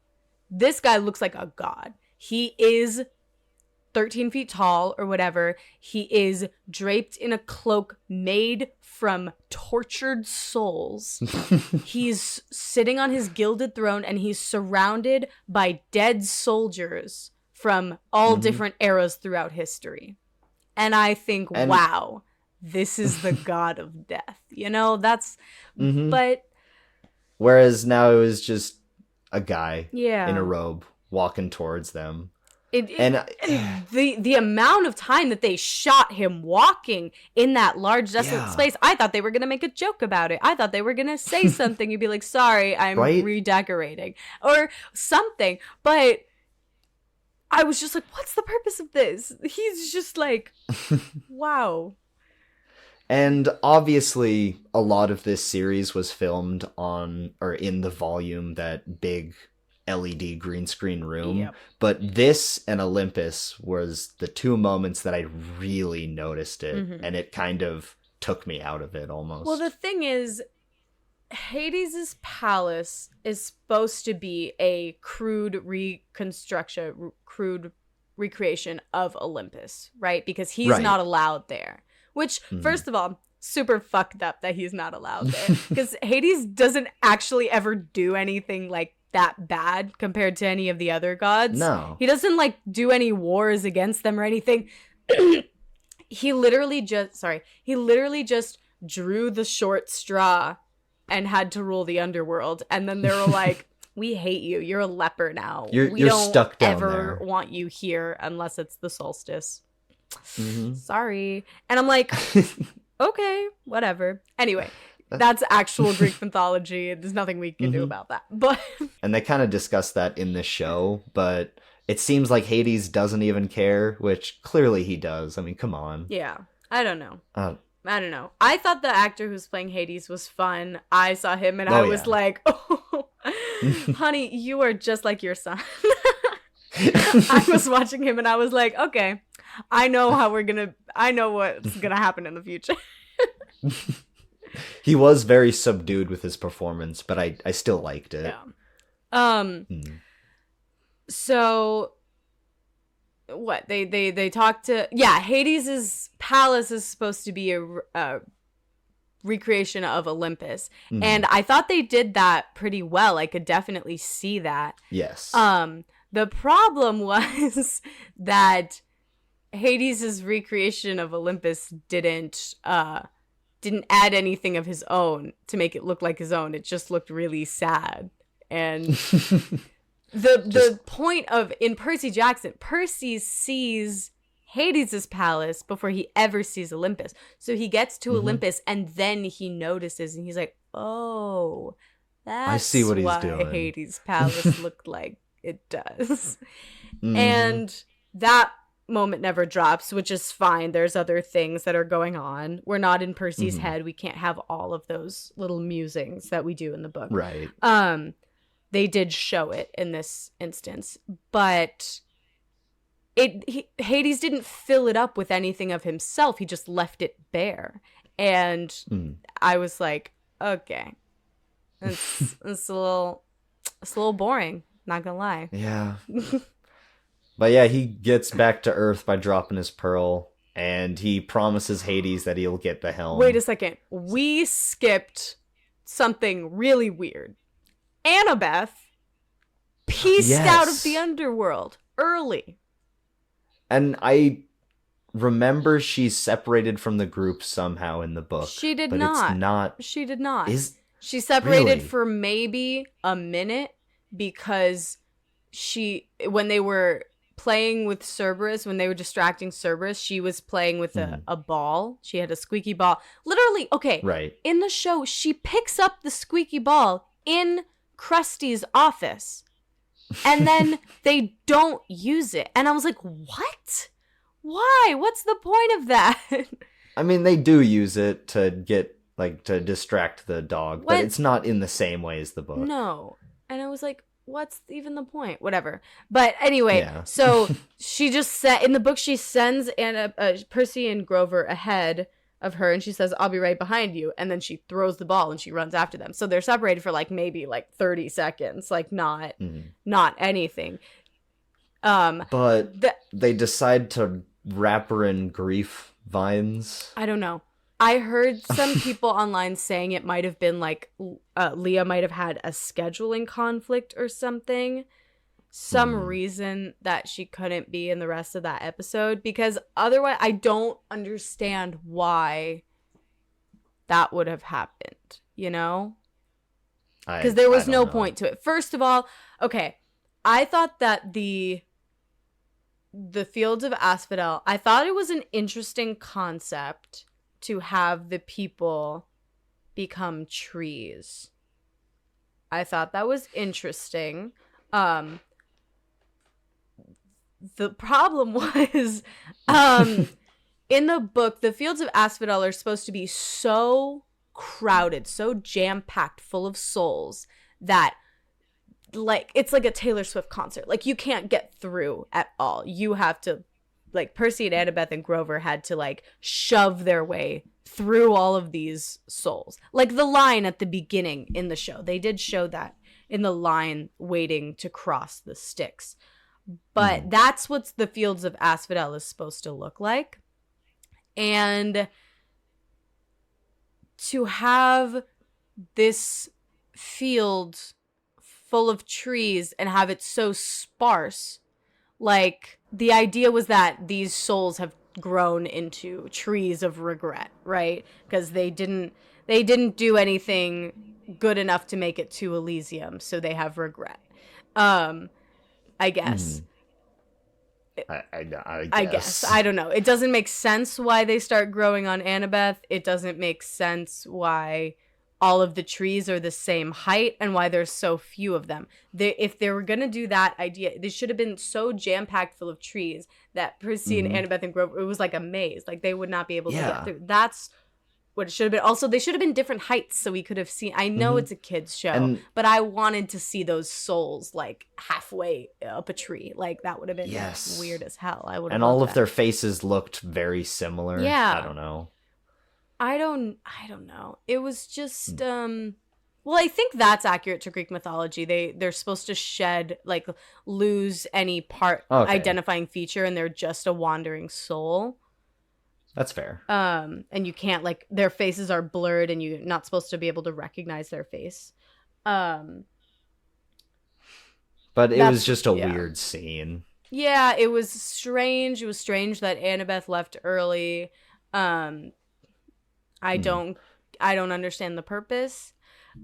This guy looks like a god. He is 13 feet tall or whatever. He is draped in a cloak made from tortured souls. He's sitting on his gilded throne, and he's surrounded by dead soldiers from all different eras throughout history. And I think, wow, this is the god of death. You know, that's, but. Whereas now it was just a guy Yeah. in a robe walking towards them. And the amount of time that they shot him walking in that large desolate space, I thought they were going to make a joke about it. I thought they were going to say something. You'd be like, sorry, I'm redecorating or something. But I was just like, what's the purpose of this? He's just like, wow. And obviously, a lot of this series was filmed on or in the volume, that big LED green screen room. Yep. But this and Olympus was the two moments that I really noticed it, and it kind of took me out of it almost. Well, the thing is, Hades' palace is supposed to be a crude recreation of Olympus, right? Because he's not allowed there. Which, first of all, super fucked up that he's not allowed there. Because Hades doesn't actually ever do anything like that bad compared to any of the other gods. No. He doesn't like do any wars against them or anything. He literally just drew the short straw and had to rule the underworld. And then they were like, we hate you. You're a leper now. We don't stuck down ever there. want you here unless it's the solstice. Sorry. And I'm like, okay, whatever. Anyway, that's actual Greek mythology. There's nothing we can do about that. But and they kind of discuss that in this show, but it seems like Hades doesn't even care, which clearly he does. I mean, come on. Yeah, I don't know. I don't know. I thought the actor who's playing Hades was fun. I saw him and I was like, oh, honey, you are just like your son. I was watching him and I was like, okay, I know what's gonna happen in the future. He was very subdued with his performance, but I still liked it. Yeah. So what they talked to Hades' palace is supposed to be a recreation of Olympus, and I thought they did that pretty well. I could definitely see that. Yes. The problem was that Hades' recreation of Olympus didn't add anything of his own to make it look like his own. It just looked really sad. And the point of, in Percy Jackson, Percy sees Hades' palace before he ever sees Olympus. So he gets to Olympus and then he notices and he's like, oh, that's I see what why he's doing. Hades' palace looked like it does. And that moment never drops, which is fine. There's other things that are going on. We're not in Percy's head. We can't have all of those little musings that we do in the book. Right. They did show it in this instance, but Hades didn't fill it up with anything of himself. He just left it bare. And I was like, okay, it's a little boring, not gonna lie. Yeah. But yeah, he gets back to Earth by dropping his pearl, and he promises Hades that he'll get the helm. Wait a second. We skipped something really weird. Annabeth pieced out of the underworld early. And I remember she's separated from the group somehow in the book. She did but not. It's not. She did not. She separated Really? for maybe a minute because when they were playing with Cerberus, when they were distracting Cerberus, she was playing with a ball. She had a squeaky ball. Literally, okay. Right. In the show, she picks up the squeaky ball in Krusty's office. And then they don't use it. And I was like, what? Why? What's the point of that? I mean, they do use it to get, to distract the dog, but it's not in the same way as the book. No. And I was like, what's even the point? Whatever. But anyway, so she just in the book, she sends Percy and Grover ahead of her, and she says, I'll be right behind you. And then she throws the ball and she runs after them. So they're separated for maybe 30 seconds, not anything. But The, they decide to wrap her in grief vines. I don't know. I heard some people online saying it might have been like Leah might have had a scheduling conflict or something. Some reason that she couldn't be in the rest of that episode, because otherwise I don't understand why that would have happened, you know? Because there was no point to it. First of all, okay, I thought that the Fields of Asphodel, I thought it was an interesting concept to have the people become trees. I thought that was interesting. The problem was, in the book, the Fields of Asphodel are supposed to be so crowded, so jam-packed full of souls that, like, it's like a Taylor Swift concert. Like, you can't get through at all. You have to, like, Percy and Annabeth and Grover had to, like, shove their way through all of these souls. Like the line at the beginning in the show. They did show that in the line waiting to cross the Styx. But that's what the Fields of Asphodel is supposed to look like. And to have this field full of trees and have it so sparse, like, the idea was that these souls have grown into trees of regret, right? Because they didn't do anything good enough to make it to Elysium, so they have regret. I guess. I guess. I don't know. It doesn't make sense why they start growing on Annabeth. It doesn't make sense why all of the trees are the same height and why there's so few of them. If they were going to do that idea, they should have been so jam-packed full of trees that Percy and Annabeth and Grover, it was like a maze. Like, they would not be able to get through. That's what it should have been. Also, they should have been different heights so we could have seen. I know it's a kid's show, but I wanted to see those souls, like, halfway up a tree. Like, that would have been weird as hell. I would have. And all of their faces looked very similar. Yeah. I don't know. I don't know. It was just well, I think that's accurate to Greek mythology. They're supposed to shed, like, lose any part identifying feature, and they're just a wandering soul. That's fair. And you can't, like, their faces are blurred and you're not supposed to be able to recognize their face. But it was just a weird scene. Yeah, it was strange. It was strange that Annabeth left early. I don't understand the purpose.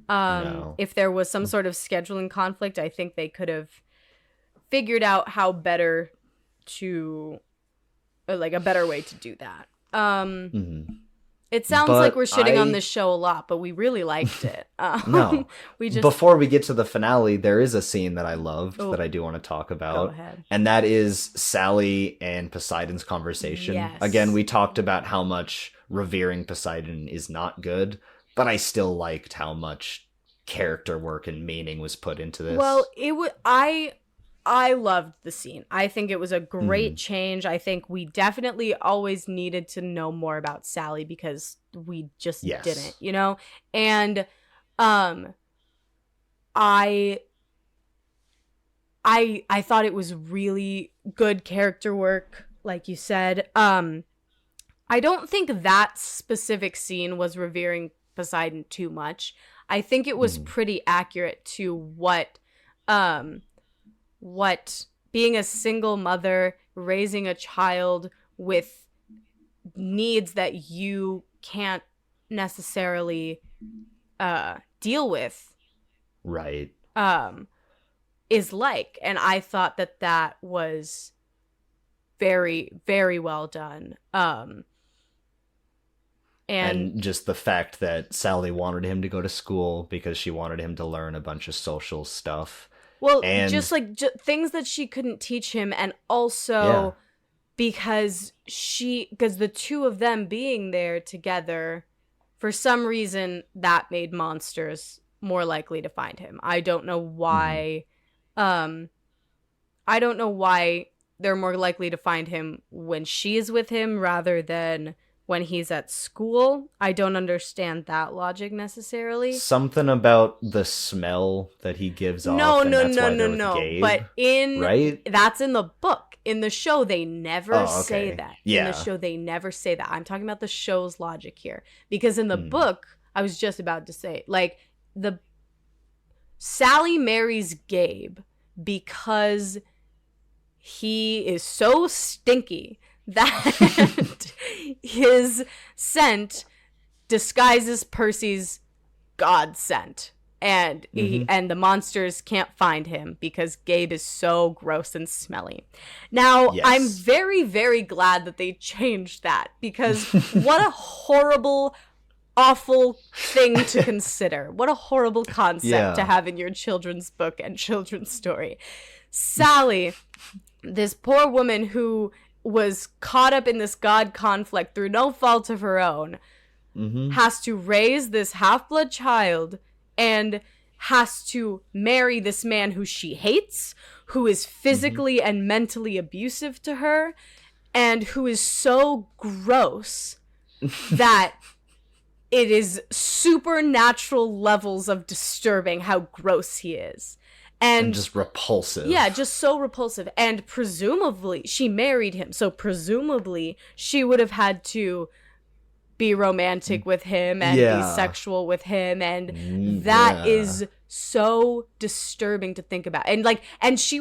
No. If there was some sort of scheduling conflict, I think they could have figured out how better to, like, a better way to do that. It sounds like we're shitting on this show a lot, but we really liked it. No. Before we get to the finale, there is a scene that I loved that I do want to talk about. Go ahead. And that is Sally and Poseidon's conversation. Yes. Again, we talked about how much revering Poseidon is not good, but I still liked how much character work and meaning was put into this. Well, I loved the scene. I think it was a great change. I think we definitely always needed to know more about Sally because we just didn't, you know? And I thought it was really good character work, like you said. I don't think that specific scene was revering Poseidon too much. I think it was pretty accurate to what being a single mother, raising a child with needs that you can't necessarily deal with, right, is like. And I thought that was very, very well done. And just the fact that Sally wanted him to go to school because she wanted him to learn a bunch of social stuff. Well, just like things that she couldn't teach him, and also because the two of them being there together, for some reason, that made monsters more likely to find him. I don't know why. I don't know why they're more likely to find him when she is with him rather than when he's at school. I don't understand that logic necessarily. Something about the smell that he gives off. No. Gabe, but right? That's in the book. In the show, they never say that. Yeah. In the show, they never say that. I'm talking about the show's logic here. Because in the book, I was just about to say, like, Sally marries Gabe because he is so stinky that his scent disguises Percy's god scent, and and the monsters can't find him because Gabe is so gross and smelly. Now, yes. I'm very, very glad that they changed that, because what a horrible, awful thing to consider. What a horrible concept to have in your children's book and children's story. Sally, this poor woman who was caught up in this god conflict through no fault of her own, has to raise this half-blood child and has to marry this man who she hates, who is physically and mentally abusive to her, and who is so gross that it is supernatural levels of disturbing how gross he is. And just repulsive. Yeah, just so repulsive. And presumably, she married him. So presumably, she would have had to be romantic with him and be sexual with him. And that is so disturbing to think about. And she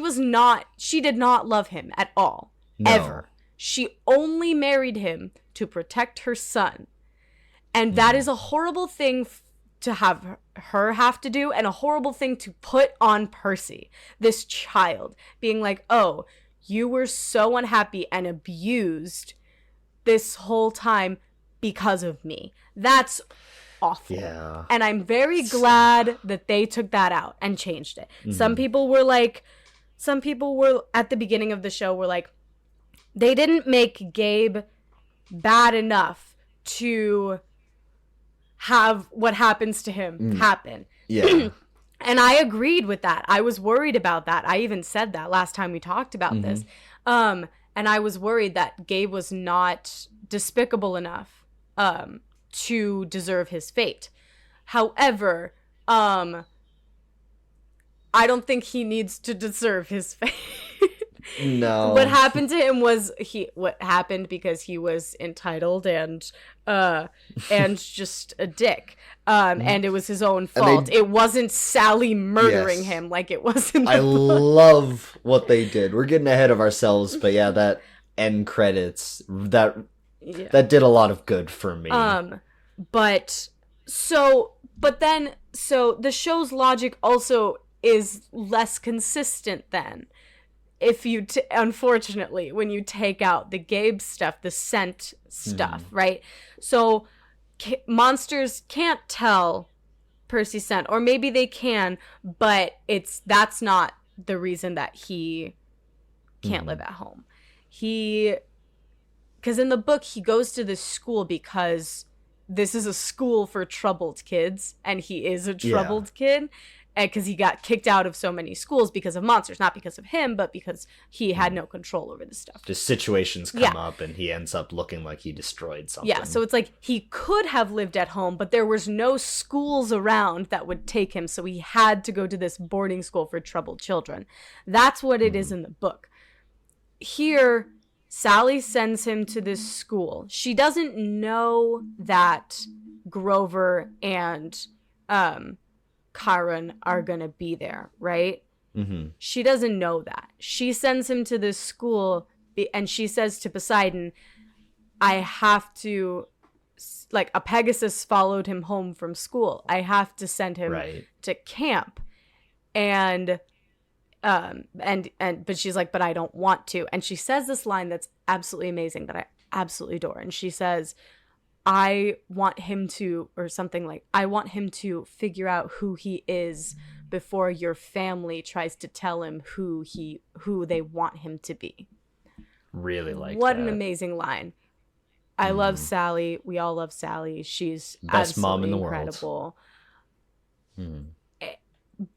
did not love him at all. No. Ever. She only married him to protect her son. And that is a horrible thing to have her have to do, and a horrible thing to put on Percy, this child, being like, oh, you were so unhappy and abused this whole time because of me. That's awful. Yeah. And I'm very glad that they took that out and changed it. Some people were at the beginning of the show were like, they didn't make Gabe bad enough to have what happens to him happen. Yeah. And I agreed with that. I was worried about that. I even said that last time we talked about this. And I was worried that Gabe was not despicable enough to deserve his fate. However, I don't think he needs to deserve his fate. No. What happened to him was what happened because he was entitled and just a dick. And it was his own fault. It wasn't Sally murdering him like it was in the book. Love what they did. We're getting ahead of ourselves, but yeah, that end credits that did a lot of good for me. But the show's logic also is less consistent then. If you, unfortunately, when you take out the Gabe stuff, the scent stuff, right? So monsters can't tell Percy's scent, or maybe they can, but that's not the reason that he can't live at home. Because in the book, he goes to this school because this is a school for troubled kids, and he is a troubled kid. Because he got kicked out of so many schools because of monsters. Not because of him, but because he had no control over the stuff. Just situations come up and he ends up looking like he destroyed something. Yeah, so it's like he could have lived at home, but there was no schools around that would take him, so he had to go to this boarding school for troubled children. That's what it is in the book. Here, Sally sends him to this school. She doesn't know that Grover and Karen are gonna be there, right? She doesn't know that. She sends him to this school, and she says to Poseidon, I have to, like, a Pegasus followed him home from school. I have to send him to camp. But she's like, but I don't want to. And she says this line that's absolutely amazing, that I absolutely adore. And she says, I want him to, or something like, I want him to figure out who he is before your family tries to tell him who they want him to be. Really like what that. An amazing line. I love Sally. We all love Sally. She's best mom in the incredible. World.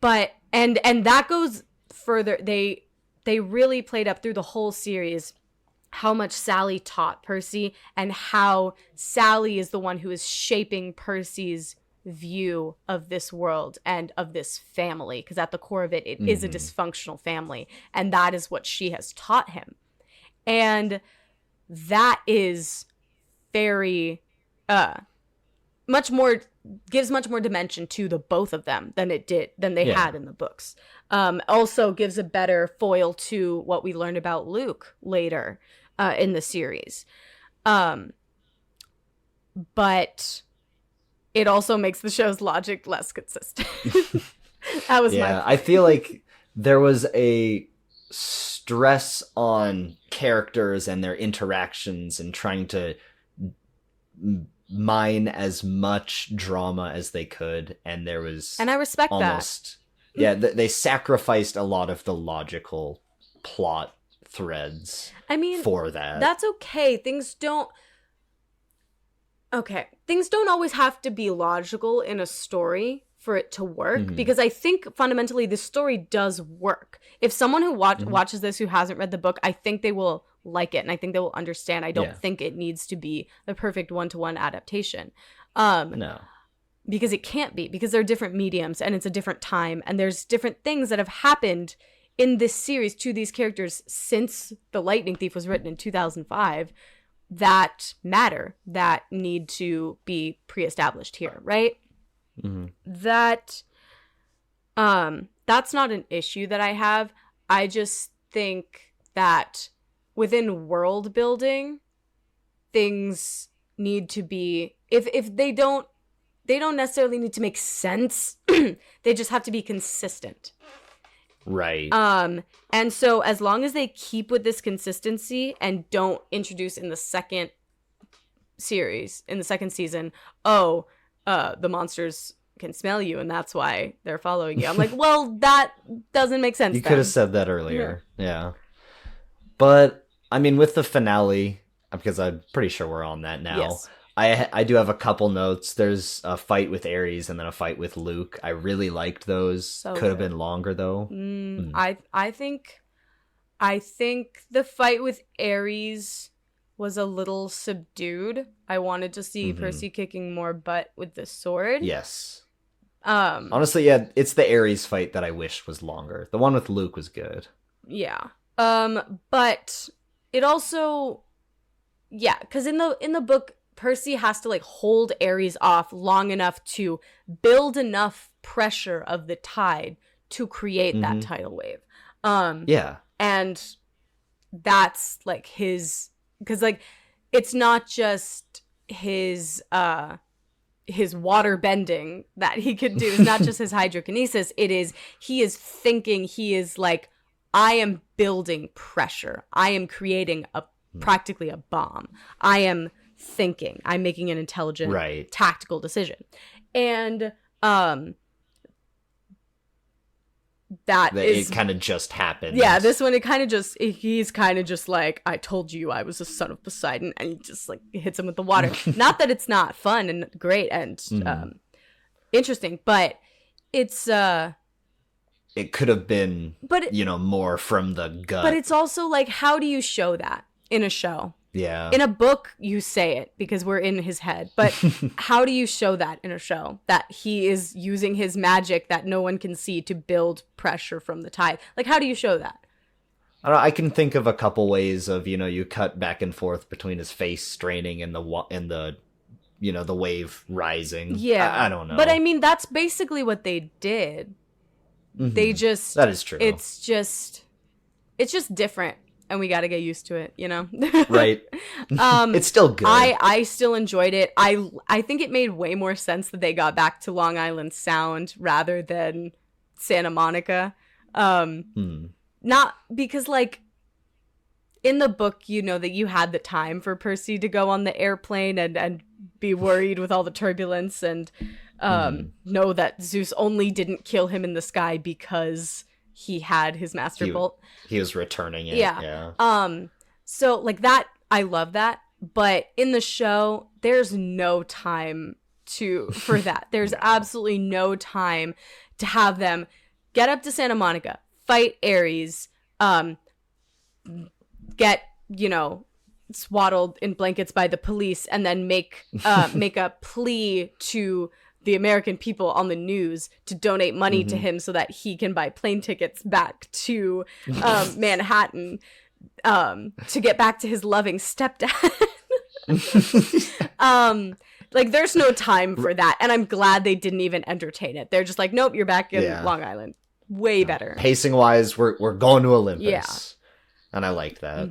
But and that goes further. They really played up through the whole series how much Sally taught Percy and how Sally is the one who is shaping Percy's view of this world and of this family, because at the core of it, it is a dysfunctional family, and that is what she has taught him. And that is very much more, gives much more dimension to the both of them than they had in the books. Also gives a better foil to what we learned about Luke later in the series. But it also makes the show's logic less consistent. That was I feel like there was a stress on characters and their interactions and trying to mine as much drama as they could, and there was, and I respect almost that. They sacrificed a lot of the logical plot threads. I mean, for that, that's okay. Things don't always have to be logical in a story for it to work, because I think fundamentally the story does work. If someone who watches this who hasn't read the book, I think they will like it, and I think they will understand. I don't think it needs to be the perfect one-to-one adaptation. No. Because it can't be, because they're different mediums and it's a different time, and there's different things that have happened in this series to these characters since The Lightning Thief was written in 2005 that matter, that need to be pre-established here, right? That that's not an issue that I have. I just think that within world building, things need to be, if they don't necessarily need to make sense. They just have to be consistent. Right. And so as long as they keep with this consistency and don't introduce in the second series, in the second season, the monsters can smell you and that's why they're following you. I'm like, well, that doesn't make sense. You could have said that earlier. Yeah. But I mean, with the finale, because I'm pretty sure we're on that now. Yes. I do have a couple notes. There's a fight with Ares and then a fight with Luke. I really liked those. So could have good. been longer though. I think the fight with Ares was a little subdued. I wanted to see Percy kicking more butt with the sword. Yes. Honestly, yeah, it's the Ares fight that I wish was longer. The one with Luke was good. Yeah. But it also, because in the book, Percy has to like hold Ares off long enough to build enough pressure of the tide to create that tidal wave. And that's like his, because like it's not just his water bending that he could do. It's not just his hydrokinesis. He is thinking, he is like, I am building pressure. I am creating practically a bomb. I am thinking. I'm making an intelligent, tactical decision. And it kind of just happened. Yeah, this one, he's kind of just like, I told you I was a son of Poseidon, and he just like hits him with the water. Not that it's not fun and great and interesting, but it's it could have been, more from the gut. But it's also like, how do you show that in a show? Yeah. In a book, you say it because we're in his head. But how do you show that in a show? That he is using his magic that no one can see to build pressure from the tide. Like, how do you show that? I don't know, I can think of a couple ways of, you cut back and forth between his face straining and the wave rising. Yeah. I don't know. But I mean, that's basically what they did. They just... That is true. It's just different. And we got to get used to it, Right. It's still good. I still enjoyed it. I think it made way more sense that they got back to Long Island Sound rather than Santa Monica. Not because, like, in the book, that you had the time for Percy to go on the airplane and be worried with all the turbulence and know that Zeus only didn't kill him in the sky because he had his master bolt. He was returning it. Yeah. So like that, I love that. But in the show, there's no time for that. There's absolutely no time to have them get up to Santa Monica, fight Ares, get you know, swaddled in blankets by the police, and then make a plea to the American people on the news to donate money to him so that he can buy plane tickets back to Manhattan to get back to his loving stepdad. Like, there's no time for that, and I'm glad they didn't even entertain it. They're just like, nope, you're back in Long Island. Way better. Pacing wise, we're going to Olympus. Yeah. And I like that.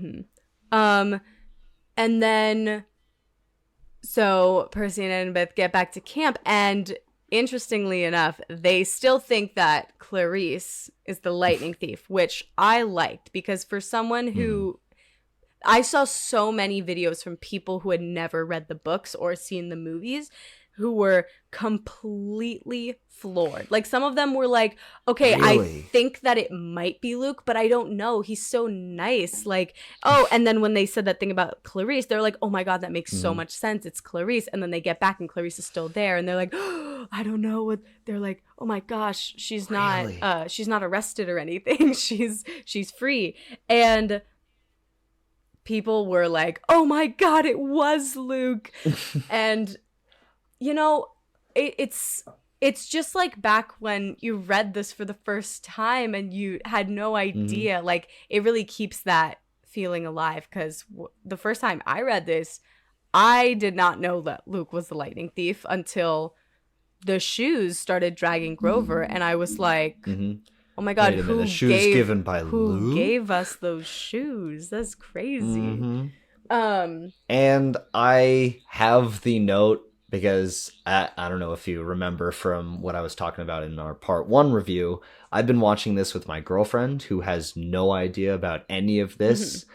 And then, so Percy and Annabeth get back to camp, and interestingly enough, they still think that Clarice is the lightning thief, which I liked, because for someone who I saw so many videos from people who had never read the books or seen the movies who were completely floored. Like, some of them were like, okay, Really? I think that it might be Luke, but I don't know. He's so nice. Like, oh, and then when they said that thing about Clarice, they're like, oh my God, that makes so much sense. It's Clarice. And then they get back and Clarice is still there. And they're like, oh, I don't know what. They're like, oh my gosh, she's not arrested or anything. She's free. And people were like, oh my God, it was Luke. And, you know, it's just like back when you read this for the first time and you had no idea. Like, it really keeps that feeling alive, because the first time I read this, I did not know that Luke was the lightning thief until the shoes started dragging Grover, and I was like, oh my God, the shoes given by who Luke? gave us those shoes? That's crazy. And I have the note, because I don't know if you remember from what I was talking about in our part 1 review, I've been watching this with my girlfriend who has no idea about any of this.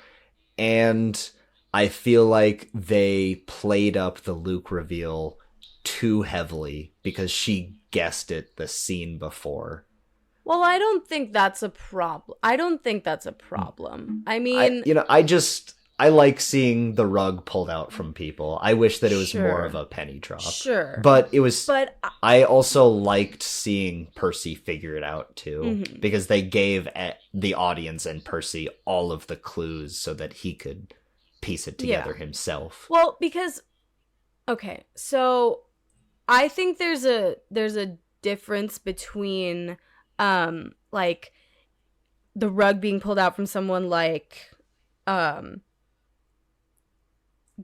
And I feel like they played up the Luke reveal too heavily because she guessed it the scene before. Well, I don't think that's a problem. I mean, I like seeing the rug pulled out from people. I wish that it was more of a penny drop. Sure. But I also liked seeing Percy figure it out too, because they gave the audience and Percy all of the clues so that he could piece it together himself. Well, because, okay, so I think there's a difference between like the rug being pulled out from someone like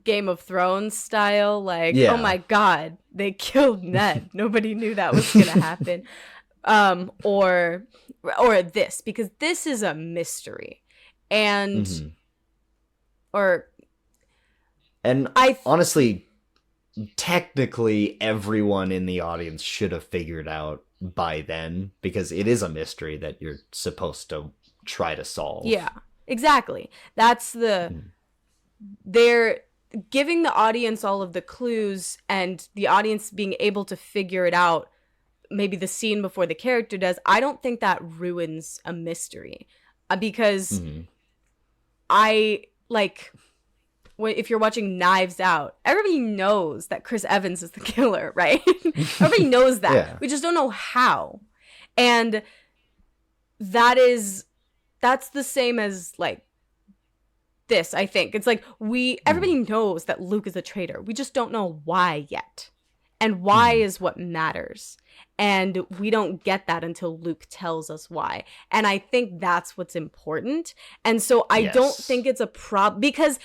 Game of Thrones style, like, oh my God, they killed Ned. Nobody knew that was gonna happen. Or this, because this is a mystery. And honestly, technically everyone in the audience should have figured out by then, because it is a mystery that you're supposed to try to solve. Yeah, exactly. That's they're giving the audience all of the clues, and the audience being able to figure it out, maybe the scene before the character does. I don't think that ruins a mystery, because if you're watching Knives Out, everybody knows that Chris Evans is the killer, right? Everybody knows that. Yeah. We just don't know how. And that's the same as, like, this, I think. It's like, everybody knows that Luke is a traitor. We just don't know why yet. And why is what matters. And we don't get that until Luke tells us why. And I think that's what's important. And so I don't think it's a problem, because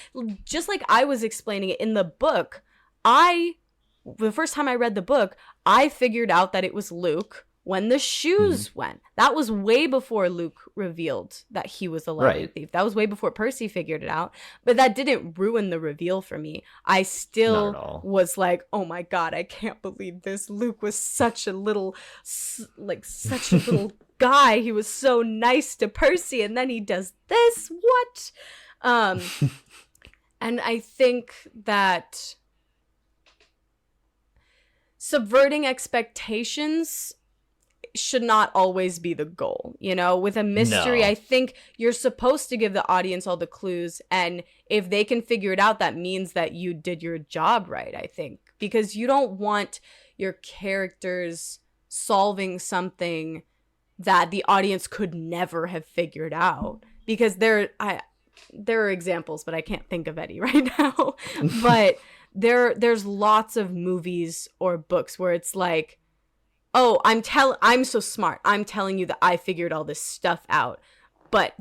just like I was explaining it in the book, the first time I read the book, I figured out that it was Luke when the shoes went. That was way before Luke revealed that he was a lightning thief. That was way before Percy figured it out. But that didn't ruin the reveal for me. I still was like, oh my God, I can't believe this. Luke was such a little guy. He was so nice to Percy, and then he does this. What? And I think that subverting expectations should not always be the goal. You know, with a mystery, I think you're supposed to give the audience all the clues, and if they can figure it out, that means that you did your job right, I think, because you don't want your characters solving something that the audience could never have figured out, because there are examples, but I can't think of any right now. But there's lots of movies or books where it's like, oh, I'm so smart. I'm telling you that I figured all this stuff out. But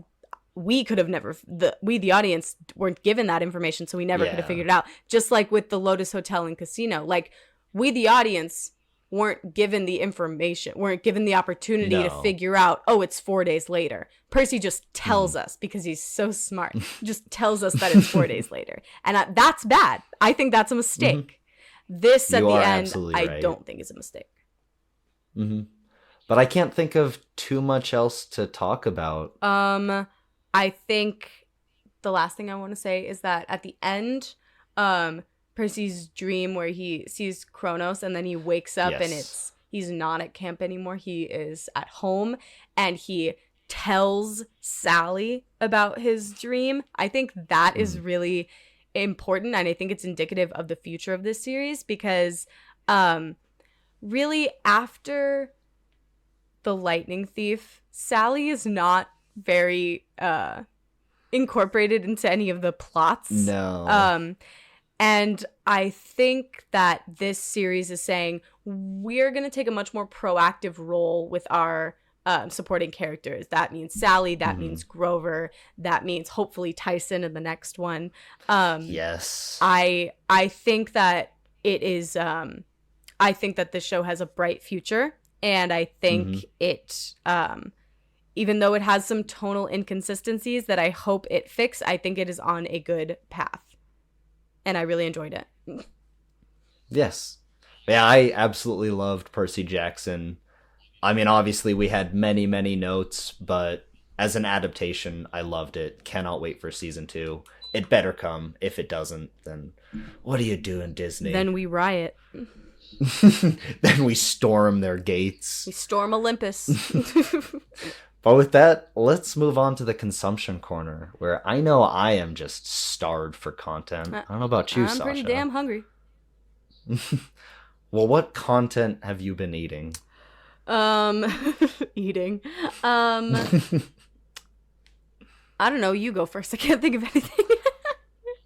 we could have never, the audience weren't given that information, so we never could have figured it out. Just like with the Lotus Hotel and Casino, like we, the audience, weren't given the information, weren't given the opportunity to figure out, oh, it's 4 days later. Percy just tells us, because he's so smart, just tells us that it's 4 days later. And that's bad. I think that's a mistake. This at the end, I don't think is a mistake. But I can't think of too much else to talk about. I think the last thing I want to say is that at the end, Percy's dream where he sees Kronos and then he wakes up and he's not at camp anymore. He is at home and he tells Sally about his dream. I think that is really important, and I think it's indicative of the future of this series, because really after the Lightning Thief, Sally is not very incorporated into any of the plots. No. And I think that this series is saying we're going to take a much more proactive role with our supporting characters. That means Sally, that means Grover, that means hopefully Tyson in the next one. Yes. I think that it is I think that this show has a bright future, and I think it even though it has some tonal inconsistencies that I hope it fixes, I think it is on a good path. And I really enjoyed it. Yes. Yeah, I absolutely loved Percy Jackson. I mean, obviously we had many, many notes, but as an adaptation, I loved it. Cannot wait for season 2. It better come. If it doesn't, then what are you doing, Disney? Then we riot. Then we storm their gates. We storm Olympus. But with that, let's move on to the consumption corner, where I know I am just starved for content. I don't know about you, Sasha. I'm pretty damn hungry. Well, what content have you been eating? Eating. I don't know. You go first. I can't think of anything.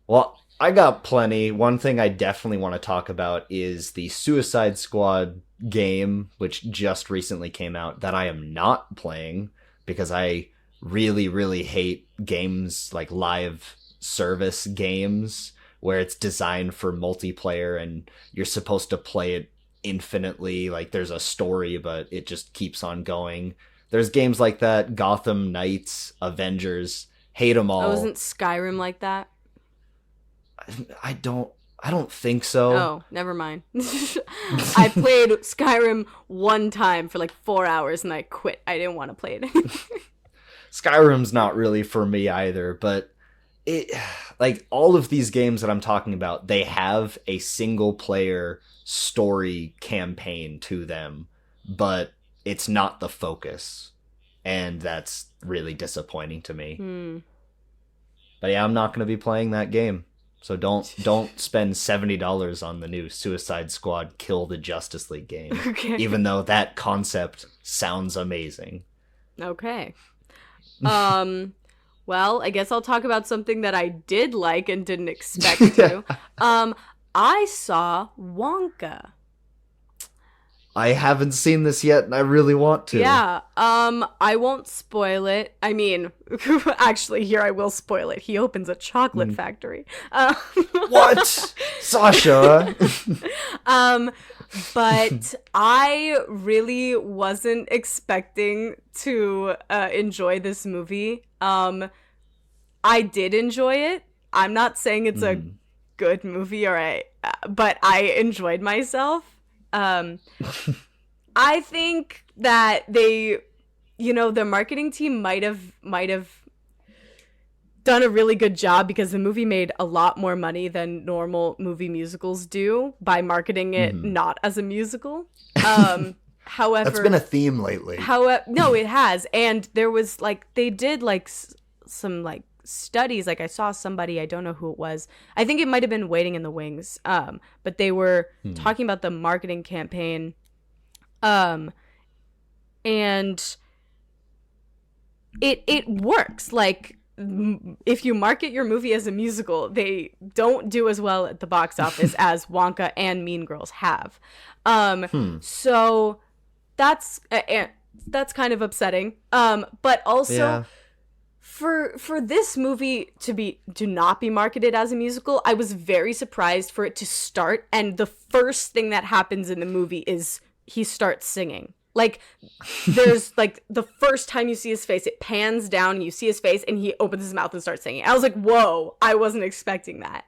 Well, I got plenty. One thing I definitely want to talk about is the Suicide Squad game, which just recently came out, that I am not playing because I really, really hate games like live service games where it's designed for multiplayer and you're supposed to play it infinitely. Like there's a story, but it just keeps on going. There's games like that, Gotham Knights, Avengers, hate them all. Oh, isn't Skyrim like that? I don't think so. Oh, never mind. I played Skyrim one time for like 4 hours and I quit. I didn't want to play it anymore. Skyrim's not really for me either, but it, like all of these games that I'm talking about, they have a single player story campaign to them, but it's not the focus. And that's really disappointing to me. But yeah, I'm not going to be playing that game. So don't spend $70 on the new Suicide Squad Kill the Justice League game. Okay. Even though that concept sounds amazing. Okay. Well, I guess I'll talk about something that I did like and didn't expect to. I saw Wonka. I haven't seen this yet, and I really want to. Yeah, I won't spoil it. I mean, actually, here I will spoil it. He opens a chocolate factory. What? Sasha? But I really wasn't expecting to enjoy this movie. I did enjoy it. I'm not saying it's a good movie, but I enjoyed myself. I think that they, the marketing team might have done a really good job because the movie made a lot more money than normal movie musicals do by marketing it not as a musical. However, that's been a theme lately. No, it has, and there was they did some studies. I saw somebody, I don't know who it was, I think it might have been Waiting in the Wings, but they were talking about the marketing campaign, and it works. if you market your movie as a musical, they don't do as well at the box office as Wonka and Mean Girls have. So that's kind of upsetting. But also Yeah. for this movie to not be marketed as a musical, I was very surprised for it to start, and the first thing that happens in the movie is he starts singing. Like, there's, like, the first time you see his face, it pans down, and you see his face, and he opens his mouth and starts singing. I was like, whoa, I wasn't expecting that.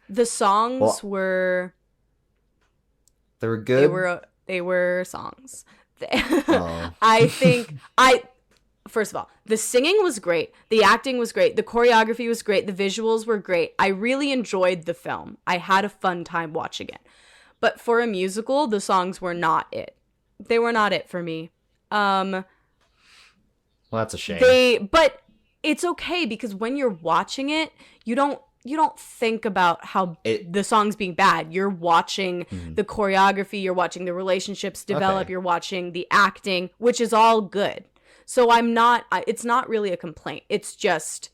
The songs were... They were good? They were songs. Oh. First of all, the singing was great. The acting was great. The choreography was great. The visuals were great. I really enjoyed the film. I had a fun time watching it. But for a musical, the songs were not it. They were not it for me. Well, that's a shame. But it's okay, because when you're watching it, you don't think about how the song's being bad. You're watching the choreography, you're watching the relationships develop, you're watching the acting, which is all good. So it's not really a complaint. It's just,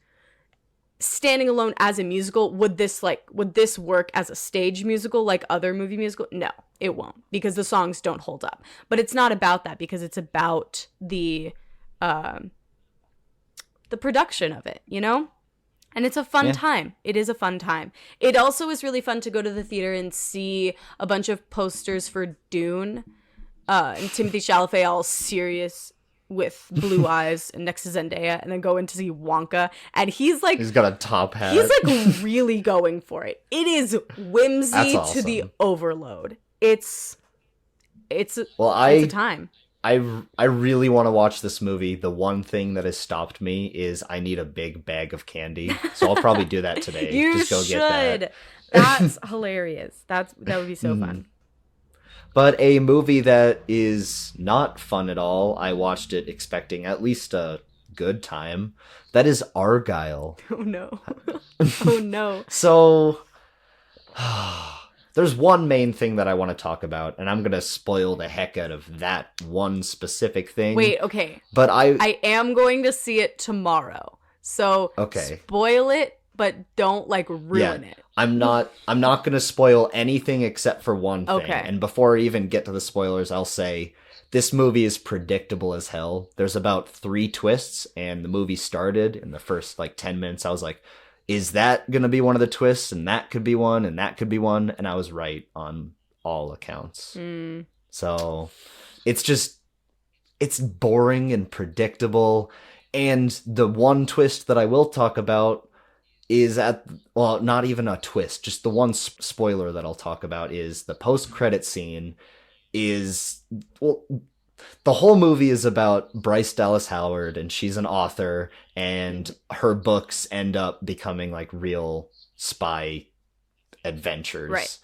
standing alone as a musical, would this work as a stage musical like other movie musical? No, it won't, because the songs don't hold up. But it's not about that, because it's about the production of it, you know? And it's a fun time. It is a fun time. It also is really fun to go to the theater and see a bunch of posters for Dune, and Timothy Chalamet all serious with blue eyes and next to Zendaya, and then go in to see Wonka, and he's got a top hat. He's like really going for it. It is whimsy to the overload. It's a time. I really want to watch this movie. The one thing that has stopped me is I need a big bag of candy, so I'll probably do that today. Just go get that. That's hilarious. That would be so fun. But a movie that is not fun at all, I watched it expecting at least a good time. That is Argyle. Oh no. Oh no. So, there's one main thing that I want to talk about, and I'm going to spoil the heck out of that one specific thing. Wait, okay. But I am going to see it tomorrow. So, spoil it, but don't ruin it. I'm not going to spoil anything except for one thing. Okay. And before I even get to the spoilers, I'll say this movie is predictable as hell. There's about 3 twists, and the movie started in the first 10 minutes. I was like, is that going to be one of the twists? And that could be one, and that could be one. And I was right on all accounts. So it's boring and predictable. And the one twist that I will talk about is not even a twist, just the one spoiler that I'll talk about is the post-credit scene is, the whole movie is about Bryce Dallas Howard, and she's an author, and her books end up becoming real spy adventures. Right.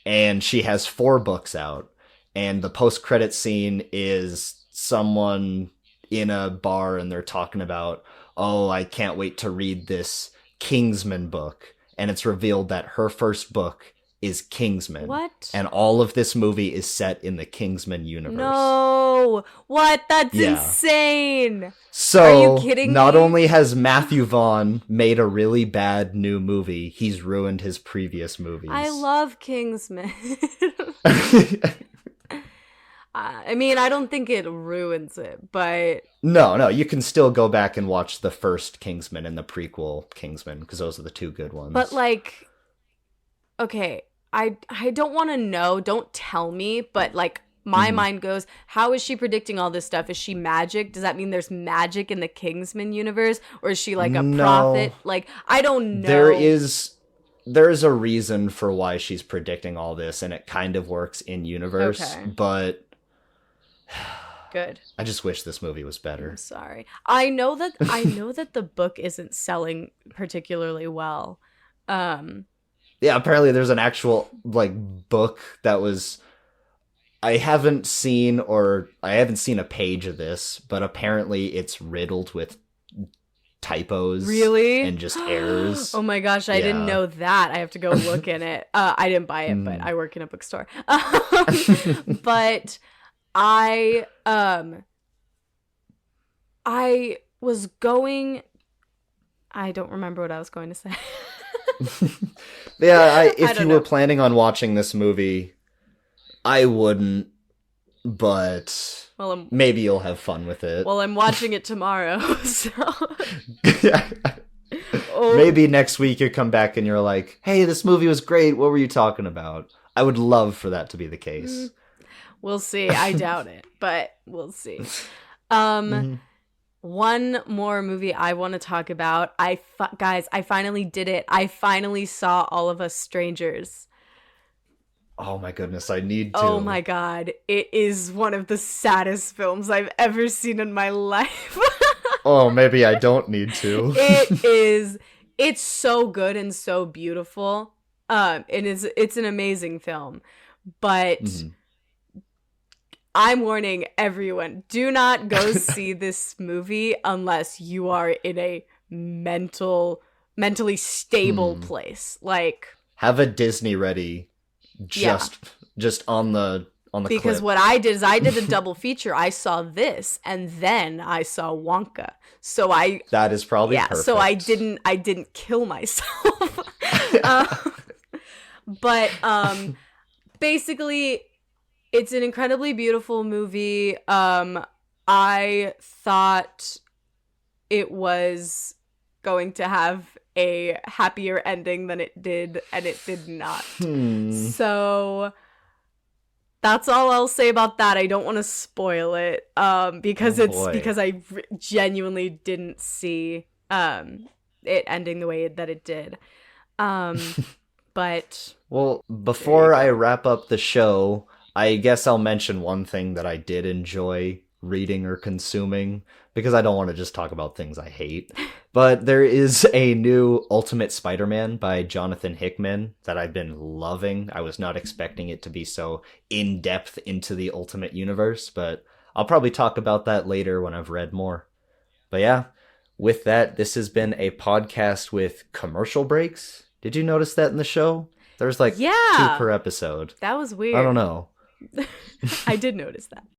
And she has 4 books out, and the post-credit scene is someone in a bar, and they're talking about, oh, I can't wait to read this Kingsman book, and it's revealed that her first book is Kingsman. What? And all of this movie is set in the Kingsman universe. No! What? That's insane! So, are you kidding not me? only has Matthew Vaughn made a really bad new movie, he's ruined his previous movies. I love Kingsman. I mean, I don't think it ruins it, but... No, you can still go back and watch the first Kingsman and the prequel Kingsman, because those are the 2 good ones. But, okay, I don't want to know, don't tell me, but, my mind goes, how is she predicting all this stuff? Is she magic? Does that mean there's magic in the Kingsman universe? Or is she, a prophet? I don't know. There is a reason for why she's predicting all this, and it kind of works in universe, but... Good. I just wish this movie was better. I'm sorry. I know that the book isn't selling particularly well. Yeah, apparently there's an actual book that was I haven't seen a page of this, but apparently it's riddled with typos. Really? And just errors. Oh my gosh, I didn't know that. I have to go look in it. I didn't buy it, but I work in a bookstore. But I was going... I don't remember what I was going to say. Yeah, if I don't you know. were planning on watching this movie, I wouldn't, but Well, maybe you'll have fun with it. I'm watching it tomorrow, so... Maybe next week you come back and you're like, hey, this movie was great. What were you talking about? I would love for that to be the case. We'll see. I doubt it, but we'll see. Mhm. One more movie I want to talk about. Guys, I finally did it. I finally saw All of Us Strangers. Oh my goodness, I need to. Oh my god. It is one of the saddest films I've ever seen in my life. Oh, maybe I don't need to. It's so good and so beautiful. It's an amazing film. But I'm warning everyone, do not go see this movie unless you are in a mentally stable place. Like, have a Disney ready just on the because clip. what I did is I did a double feature. I saw this and then I saw Wonka. So that is probably perfect. So I didn't kill myself. But basically it's an incredibly beautiful movie. I thought it was going to have a happier ending than it did, and it did not. So that's all I'll say about that. I don't want to spoil it because I genuinely didn't see it ending the way that it did. But well, before I wrap up the show, I guess I'll mention one thing that I did enjoy reading or consuming, because I don't want to just talk about things I hate. But there is a new Ultimate Spider-Man by Jonathan Hickman that I've been loving. I was not expecting it to be so in-depth into the Ultimate Universe, but I'll probably talk about that later when I've read more. But yeah, with that, this has been a podcast with commercial breaks. Did you notice that in the show? There's like 2 per episode. That was weird. I don't know. I did notice that.